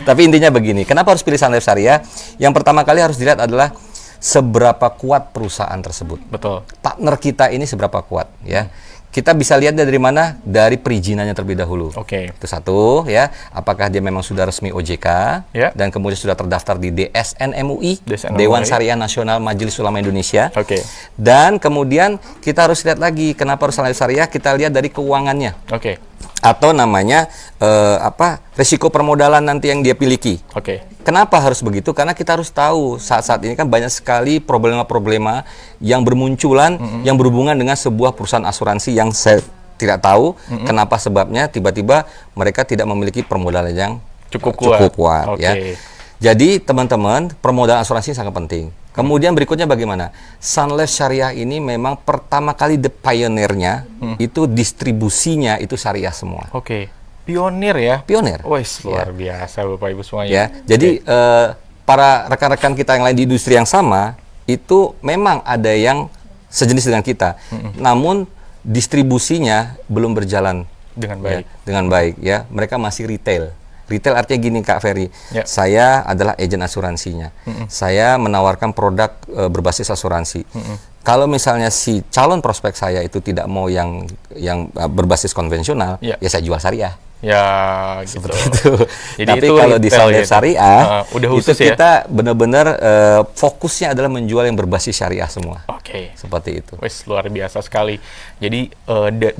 Tapi intinya begini, kenapa harus pilih Sun Life Syariah? Yang pertama kali harus dilihat adalah seberapa kuat perusahaan tersebut. Betul. Partner kita ini seberapa kuat ya. Kita bisa lihat dari mana? Dari perizinannya terlebih dahulu. Oke. Itu satu ya. Apakah dia memang sudah resmi OJK dan kemudian sudah terdaftar di DSN MUI, Dewan Syariah Nasional Majelis Ulama Indonesia. Oke. Dan kemudian kita harus lihat lagi kenapa harus syariah, kita lihat dari keuangannya. Oke. Atau namanya risiko permodalan nanti yang dia miliki. Oke. Kenapa harus begitu? Karena kita harus tahu saat ini kan banyak sekali problema-problema yang bermunculan yang berhubungan dengan sebuah perusahaan asuransi yang saya tidak tahu kenapa sebabnya tiba-tiba mereka tidak memiliki permodalan yang cukup kuat ya. Jadi teman-teman, permodalan asuransi sangat penting. Kemudian berikutnya bagaimana? Sun Life Syariah ini memang pertama kali the pioneer-nya itu distribusinya itu syariah semua. Oke. Pionir ya? Pionir. Wes, luar biasa Bapak Ibu semuanya. Ya, jadi para rekan-rekan kita yang lain di industri yang sama itu memang ada yang sejenis dengan kita. Namun distribusinya belum berjalan Dengan Ya, baik. dengan baik ya. Mereka masih retail. Retail artinya gini Kak Ferry, Ya. saya adalah agen asuransinya. Saya menawarkan produk berbasis asuransi. Kalau misalnya si calon prospek saya itu tidak mau yang berbasis konvensional, Ya. ya saya jual syariah. Ya, gitu. Seperti itu. Jadi Tapi itu kalau di retail Sounded gitu. Syariah, Udah itu khusus ya? kita benar-benar fokusnya adalah menjual yang berbasis syariah semua. Oke. Seperti itu. Wes, luar biasa sekali. Jadi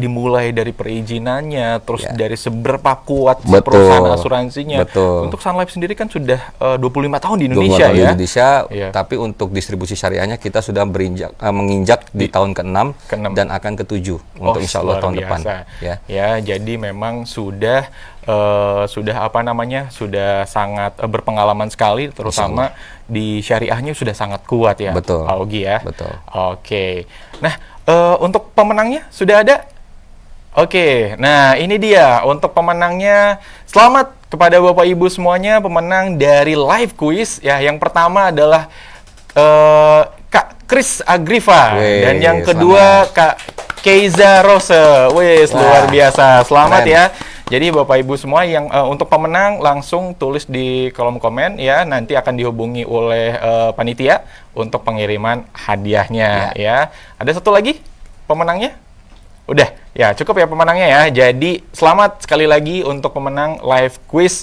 dimulai dari perizinannya, terus Ya. dari seberapa kuat si Betul. perusahaan asuransinya. Betul. Untuk Sun Life sendiri kan sudah 25 tahun di 25 Indonesia tahun di ya. Indonesia, Iya. tapi untuk distribusi syariahnya kita sudah menginjak di tahun ke-6 ke-6. dan akan ke-7 untuk insya Allah luar tahun depan. biasa. Ya. Jadi memang sudah sudah sangat berpengalaman sekali, terutama di syariahnya sudah sangat kuat ya, Betul. Pak Ogi ya. Betul. Oke. Nah, untuk pemenangnya sudah ada? Oke. Nah, ini dia untuk pemenangnya. Selamat kepada Bapak Ibu semuanya, pemenang dari live quiz ya. Yang pertama adalah Kak Kris Agriva, Wih, dan yang kedua Kak Keiza Rose. Wes, Wah, luar biasa. Selamat keren. ya. Jadi Bapak Ibu semua yang untuk pemenang langsung tulis di kolom komen ya. Nanti akan dihubungi oleh panitia untuk pengiriman hadiahnya ya. Ada satu lagi pemenangnya? Udah, ya cukup ya pemenangnya ya. Jadi selamat sekali lagi untuk pemenang live quiz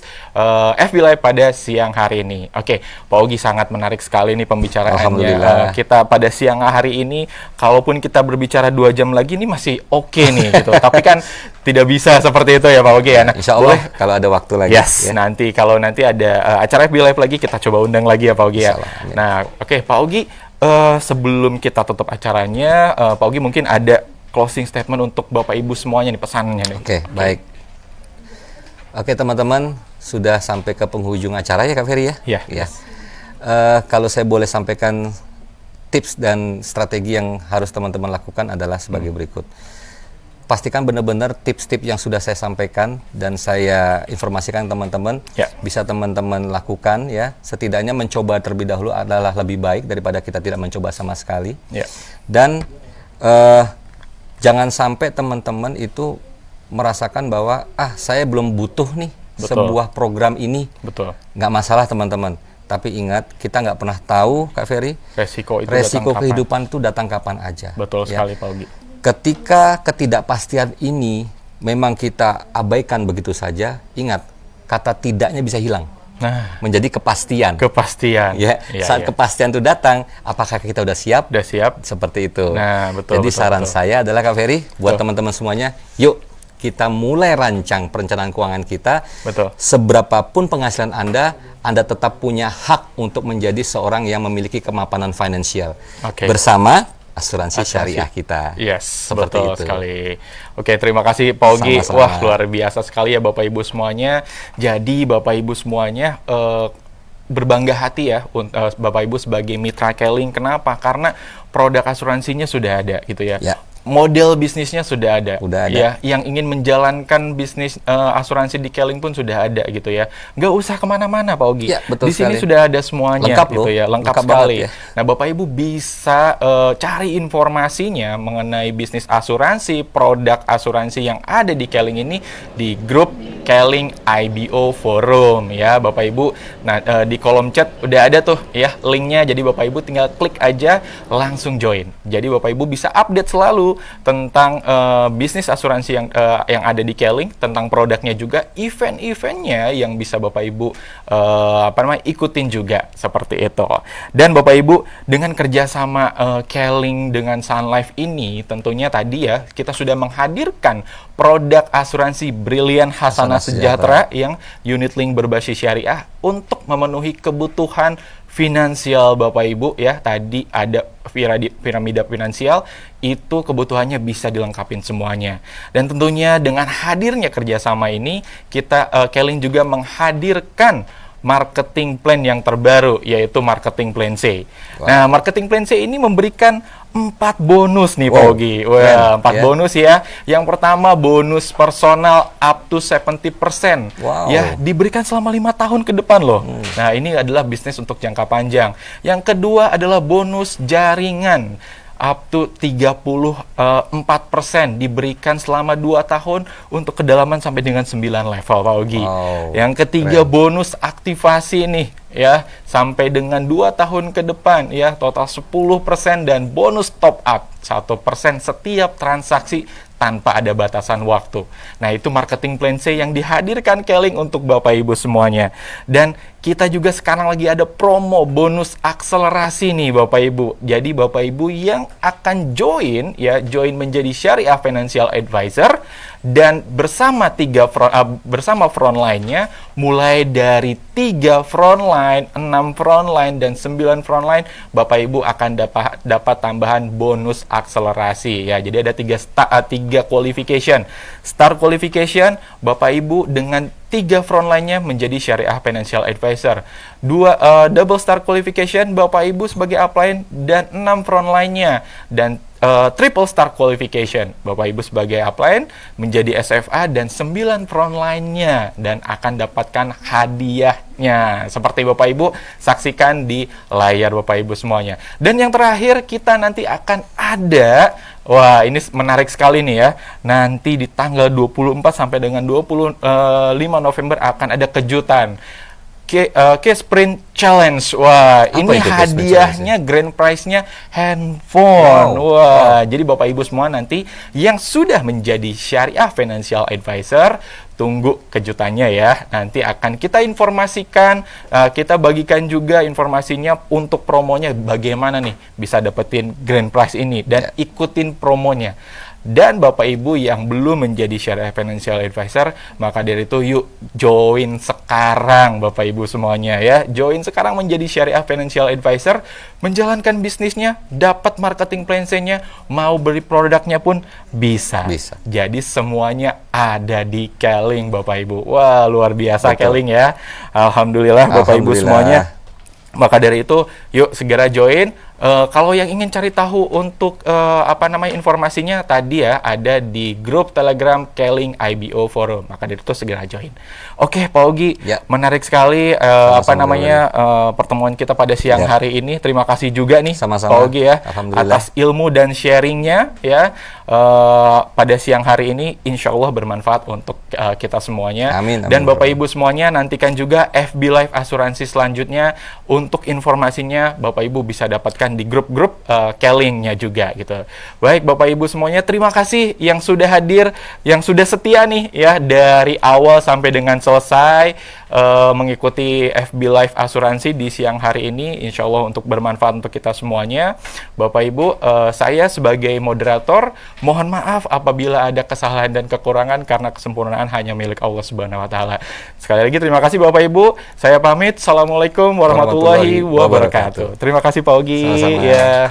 FB Live pada siang hari ini. Oke, Pak Ogi, sangat menarik sekali nih pembicaraannya. Alhamdulillah. Kita pada siang hari ini, kalaupun kita berbicara 2 jam lagi ini masih oke nih gitu. Tapi kan tidak bisa seperti itu ya Pak Ogi ya. Nah, Insya Allah kalau ada waktu lagi. yes, ya. nanti kalau nanti ada acara FB Live lagi, kita coba undang lagi ya Pak Ogi ya. Insya Allah, amin. Nah, oke Pak Ogi, sebelum kita tutup acaranya, Pak Ogi mungkin ada closing statement untuk Bapak Ibu semuanya nih, pesannya nih. Oke, baik. Oke teman-teman, sudah sampai ke penghujung acara ya Kak Ferry ya? Iya. Ya. Kalau saya boleh sampaikan tips dan strategi yang harus teman-teman lakukan adalah sebagai berikut. Pastikan benar-benar tips-tips yang sudah saya sampaikan dan saya informasikan teman-teman, Ya. bisa teman-teman lakukan ya. Setidaknya mencoba terlebih dahulu adalah lebih baik daripada kita tidak mencoba sama sekali. Ya. Dan jangan sampai teman-teman itu merasakan bahwa saya belum butuh nih Betul. sebuah program ini. Betul. Nggak masalah teman-teman. Tapi ingat, kita nggak pernah tahu Kak Ferry, Resiko itu resiko datang kapan. kehidupan itu datang kapan aja. Betul ya. sekali Pak Ogi. Ketika ketidakpastian ini memang kita abaikan begitu saja, ingat, kata tidaknya bisa hilang Nah, menjadi kepastian. kepastian. Ya, Iya, saat iya. kepastian itu datang, apakah kita udah siap? Udah siap? Seperti itu. Nah, betul, Jadi betul, saran betul. saya adalah Kak Ferry, buat Betul. teman-teman semuanya, yuk kita mulai rancang perencanaan keuangan kita. Betul. Seberapapun penghasilan Anda tetap punya hak untuk menjadi seorang yang memiliki kemapanan finansial. Oke. Bersama asuransi syariah kita. Yes, Seperti betul itu. sekali. Oke, terima kasih Pak Ogi. Sama-sama. Wah, luar biasa sekali ya Bapak Ibu semuanya. Jadi Bapak Ibu semuanya berbangga hati ya Bapak Ibu sebagai mitra Keling. Kenapa? Karena produk asuransinya sudah ada gitu ya. Ya. Model bisnisnya sudah ada. Udah ada. Ya, yang ingin menjalankan bisnis asuransi di Keling pun sudah ada gitu ya. Nggak usah kemana-mana Pak Ogi. Ya, betul di sini sekali. sudah ada semuanya Lengkap gitu loh. ya. Lengkap Lengkap sekali. banget ya. Nah, Bapak Ibu bisa cari informasinya mengenai bisnis asuransi, produk asuransi yang ada di Keling ini di grup Keling IBO Forum ya, Bapak Ibu. Nah, di kolom chat udah ada tuh ya linknya. Jadi Bapak Ibu tinggal klik aja langsung join. Jadi Bapak Ibu bisa update selalu tentang bisnis asuransi yang ada di Keling, tentang produknya juga, event-eventnya yang bisa Bapak Ibu ikutin juga seperti itu. Dan Bapak Ibu dengan kerjasama Keling dengan Sun Life ini, tentunya tadi ya kita sudah menghadirkan produk asuransi Brilian Hasanah Sejahtera yang unit link berbasis syariah untuk memenuhi kebutuhan finansial Bapak Ibu ya. Tadi ada piramida finansial, itu kebutuhannya bisa dilengkapin semuanya. Dan tentunya dengan hadirnya kerjasama ini, kita Keling juga menghadirkan marketing plan yang terbaru, yaitu marketing plan C. Wow. Nah, marketing plan C ini memberikan 4 bonus nih Pak Wow, Ogi. keren, Wah, 4 ya. bonus ya. Yang pertama bonus personal up to 70%. Wow. Ya, diberikan selama 5 tahun ke depan loh. Nah, ini adalah bisnis untuk jangka panjang. Yang kedua adalah bonus jaringan up to 34% diberikan selama 2 tahun untuk kedalaman sampai dengan 9 level, Pak Ogi. Wow, Yang ketiga, bonus aktivasi nih ya, sampai dengan 2 tahun ke depan ya, total 10% dan bonus top up 1% setiap transaksi tanpa ada batasan waktu. Nah, itu marketing plan C yang dihadirkan Keling untuk Bapak Ibu semuanya. Dan kita juga sekarang lagi ada promo bonus akselerasi nih Bapak Ibu. Jadi Bapak Ibu yang akan join menjadi Syariah Financial Advisor dan bersama bersama frontline-nya, mulai dari 3 frontline, 6 frontline dan 9 frontline, Bapak Ibu akan dapat tambahan bonus akselerasi ya. Jadi ada 3 qualification. Star qualification, Bapak Ibu dengan 3 frontline-nya menjadi Syariah Financial Advisor. 2 double star qualification, Bapak Ibu sebagai upline dan 6 frontline-nya. Dan triple star qualification, Bapak Ibu sebagai upline menjadi SFA dan 9 frontline-nya dan akan dapatkan hadiahnya. Seperti Bapak Ibu saksikan di layar Bapak Ibu semuanya. Dan yang terakhir, kita nanti akan ada, wah ini menarik sekali nih ya, nanti di tanggal 24 sampai dengan 25 November akan ada kejutan. K-Sprint Challenge. Wah, Apa ini itu hadiahnya, grand prize-nya handphone. Wah, jadi Bapak Ibu semua nanti yang sudah menjadi Syariah Financial Advisor, tunggu kejutannya ya. Nanti akan kita informasikan, kita bagikan juga informasinya untuk promonya bagaimana nih bisa dapetin grand prize ini dan ikutin promonya. Dan Bapak Ibu yang belum menjadi Syariah Financial Advisor, maka dari itu yuk join sekarang Bapak Ibu semuanya ya. Join sekarang menjadi Syariah Financial Advisor, menjalankan bisnisnya, dapat marketing plan C-nya, mau beli produknya pun bisa. Jadi semuanya ada di Keling Bapak Ibu. Wah, luar biasa. Betul. Keling ya. Alhamdulillah Bapak Ibu semuanya. Maka dari itu yuk segera join. Kalau yang ingin cari tahu untuk informasinya tadi ya ada di grup Telegram Keling IBO Forum. Maka dari itu segera join. Oke, Pak Ogi, menarik sekali pertemuan kita pada siang hari ini. Terima kasih juga nih Pak Ogi ya atas ilmu dan sharingnya ya pada siang hari ini. Insya Allah bermanfaat untuk kita semuanya. Amin. Dan Bapak Ibu semuanya nantikan juga FB Live Asuransi selanjutnya. Untuk informasinya Bapak Ibu bisa dapatkan di grup-grup Kelingnya juga gitu. Baik Bapak Ibu semuanya, terima kasih yang sudah hadir, yang sudah setia nih ya dari awal sampai dengan selesai mengikuti FB Live Asuransi di siang hari ini. Insya Allah untuk bermanfaat untuk kita semuanya. Bapak Ibu, saya sebagai moderator mohon maaf apabila ada kesalahan dan kekurangan karena kesempurnaan hanya milik Allah Subhanahu wa taala. Sekali lagi terima kasih Bapak Ibu. Saya pamit. Assalamualaikum warahmatullahi wabarakatuh. Terima kasih Pak Ogi. Sama-sama. Ya.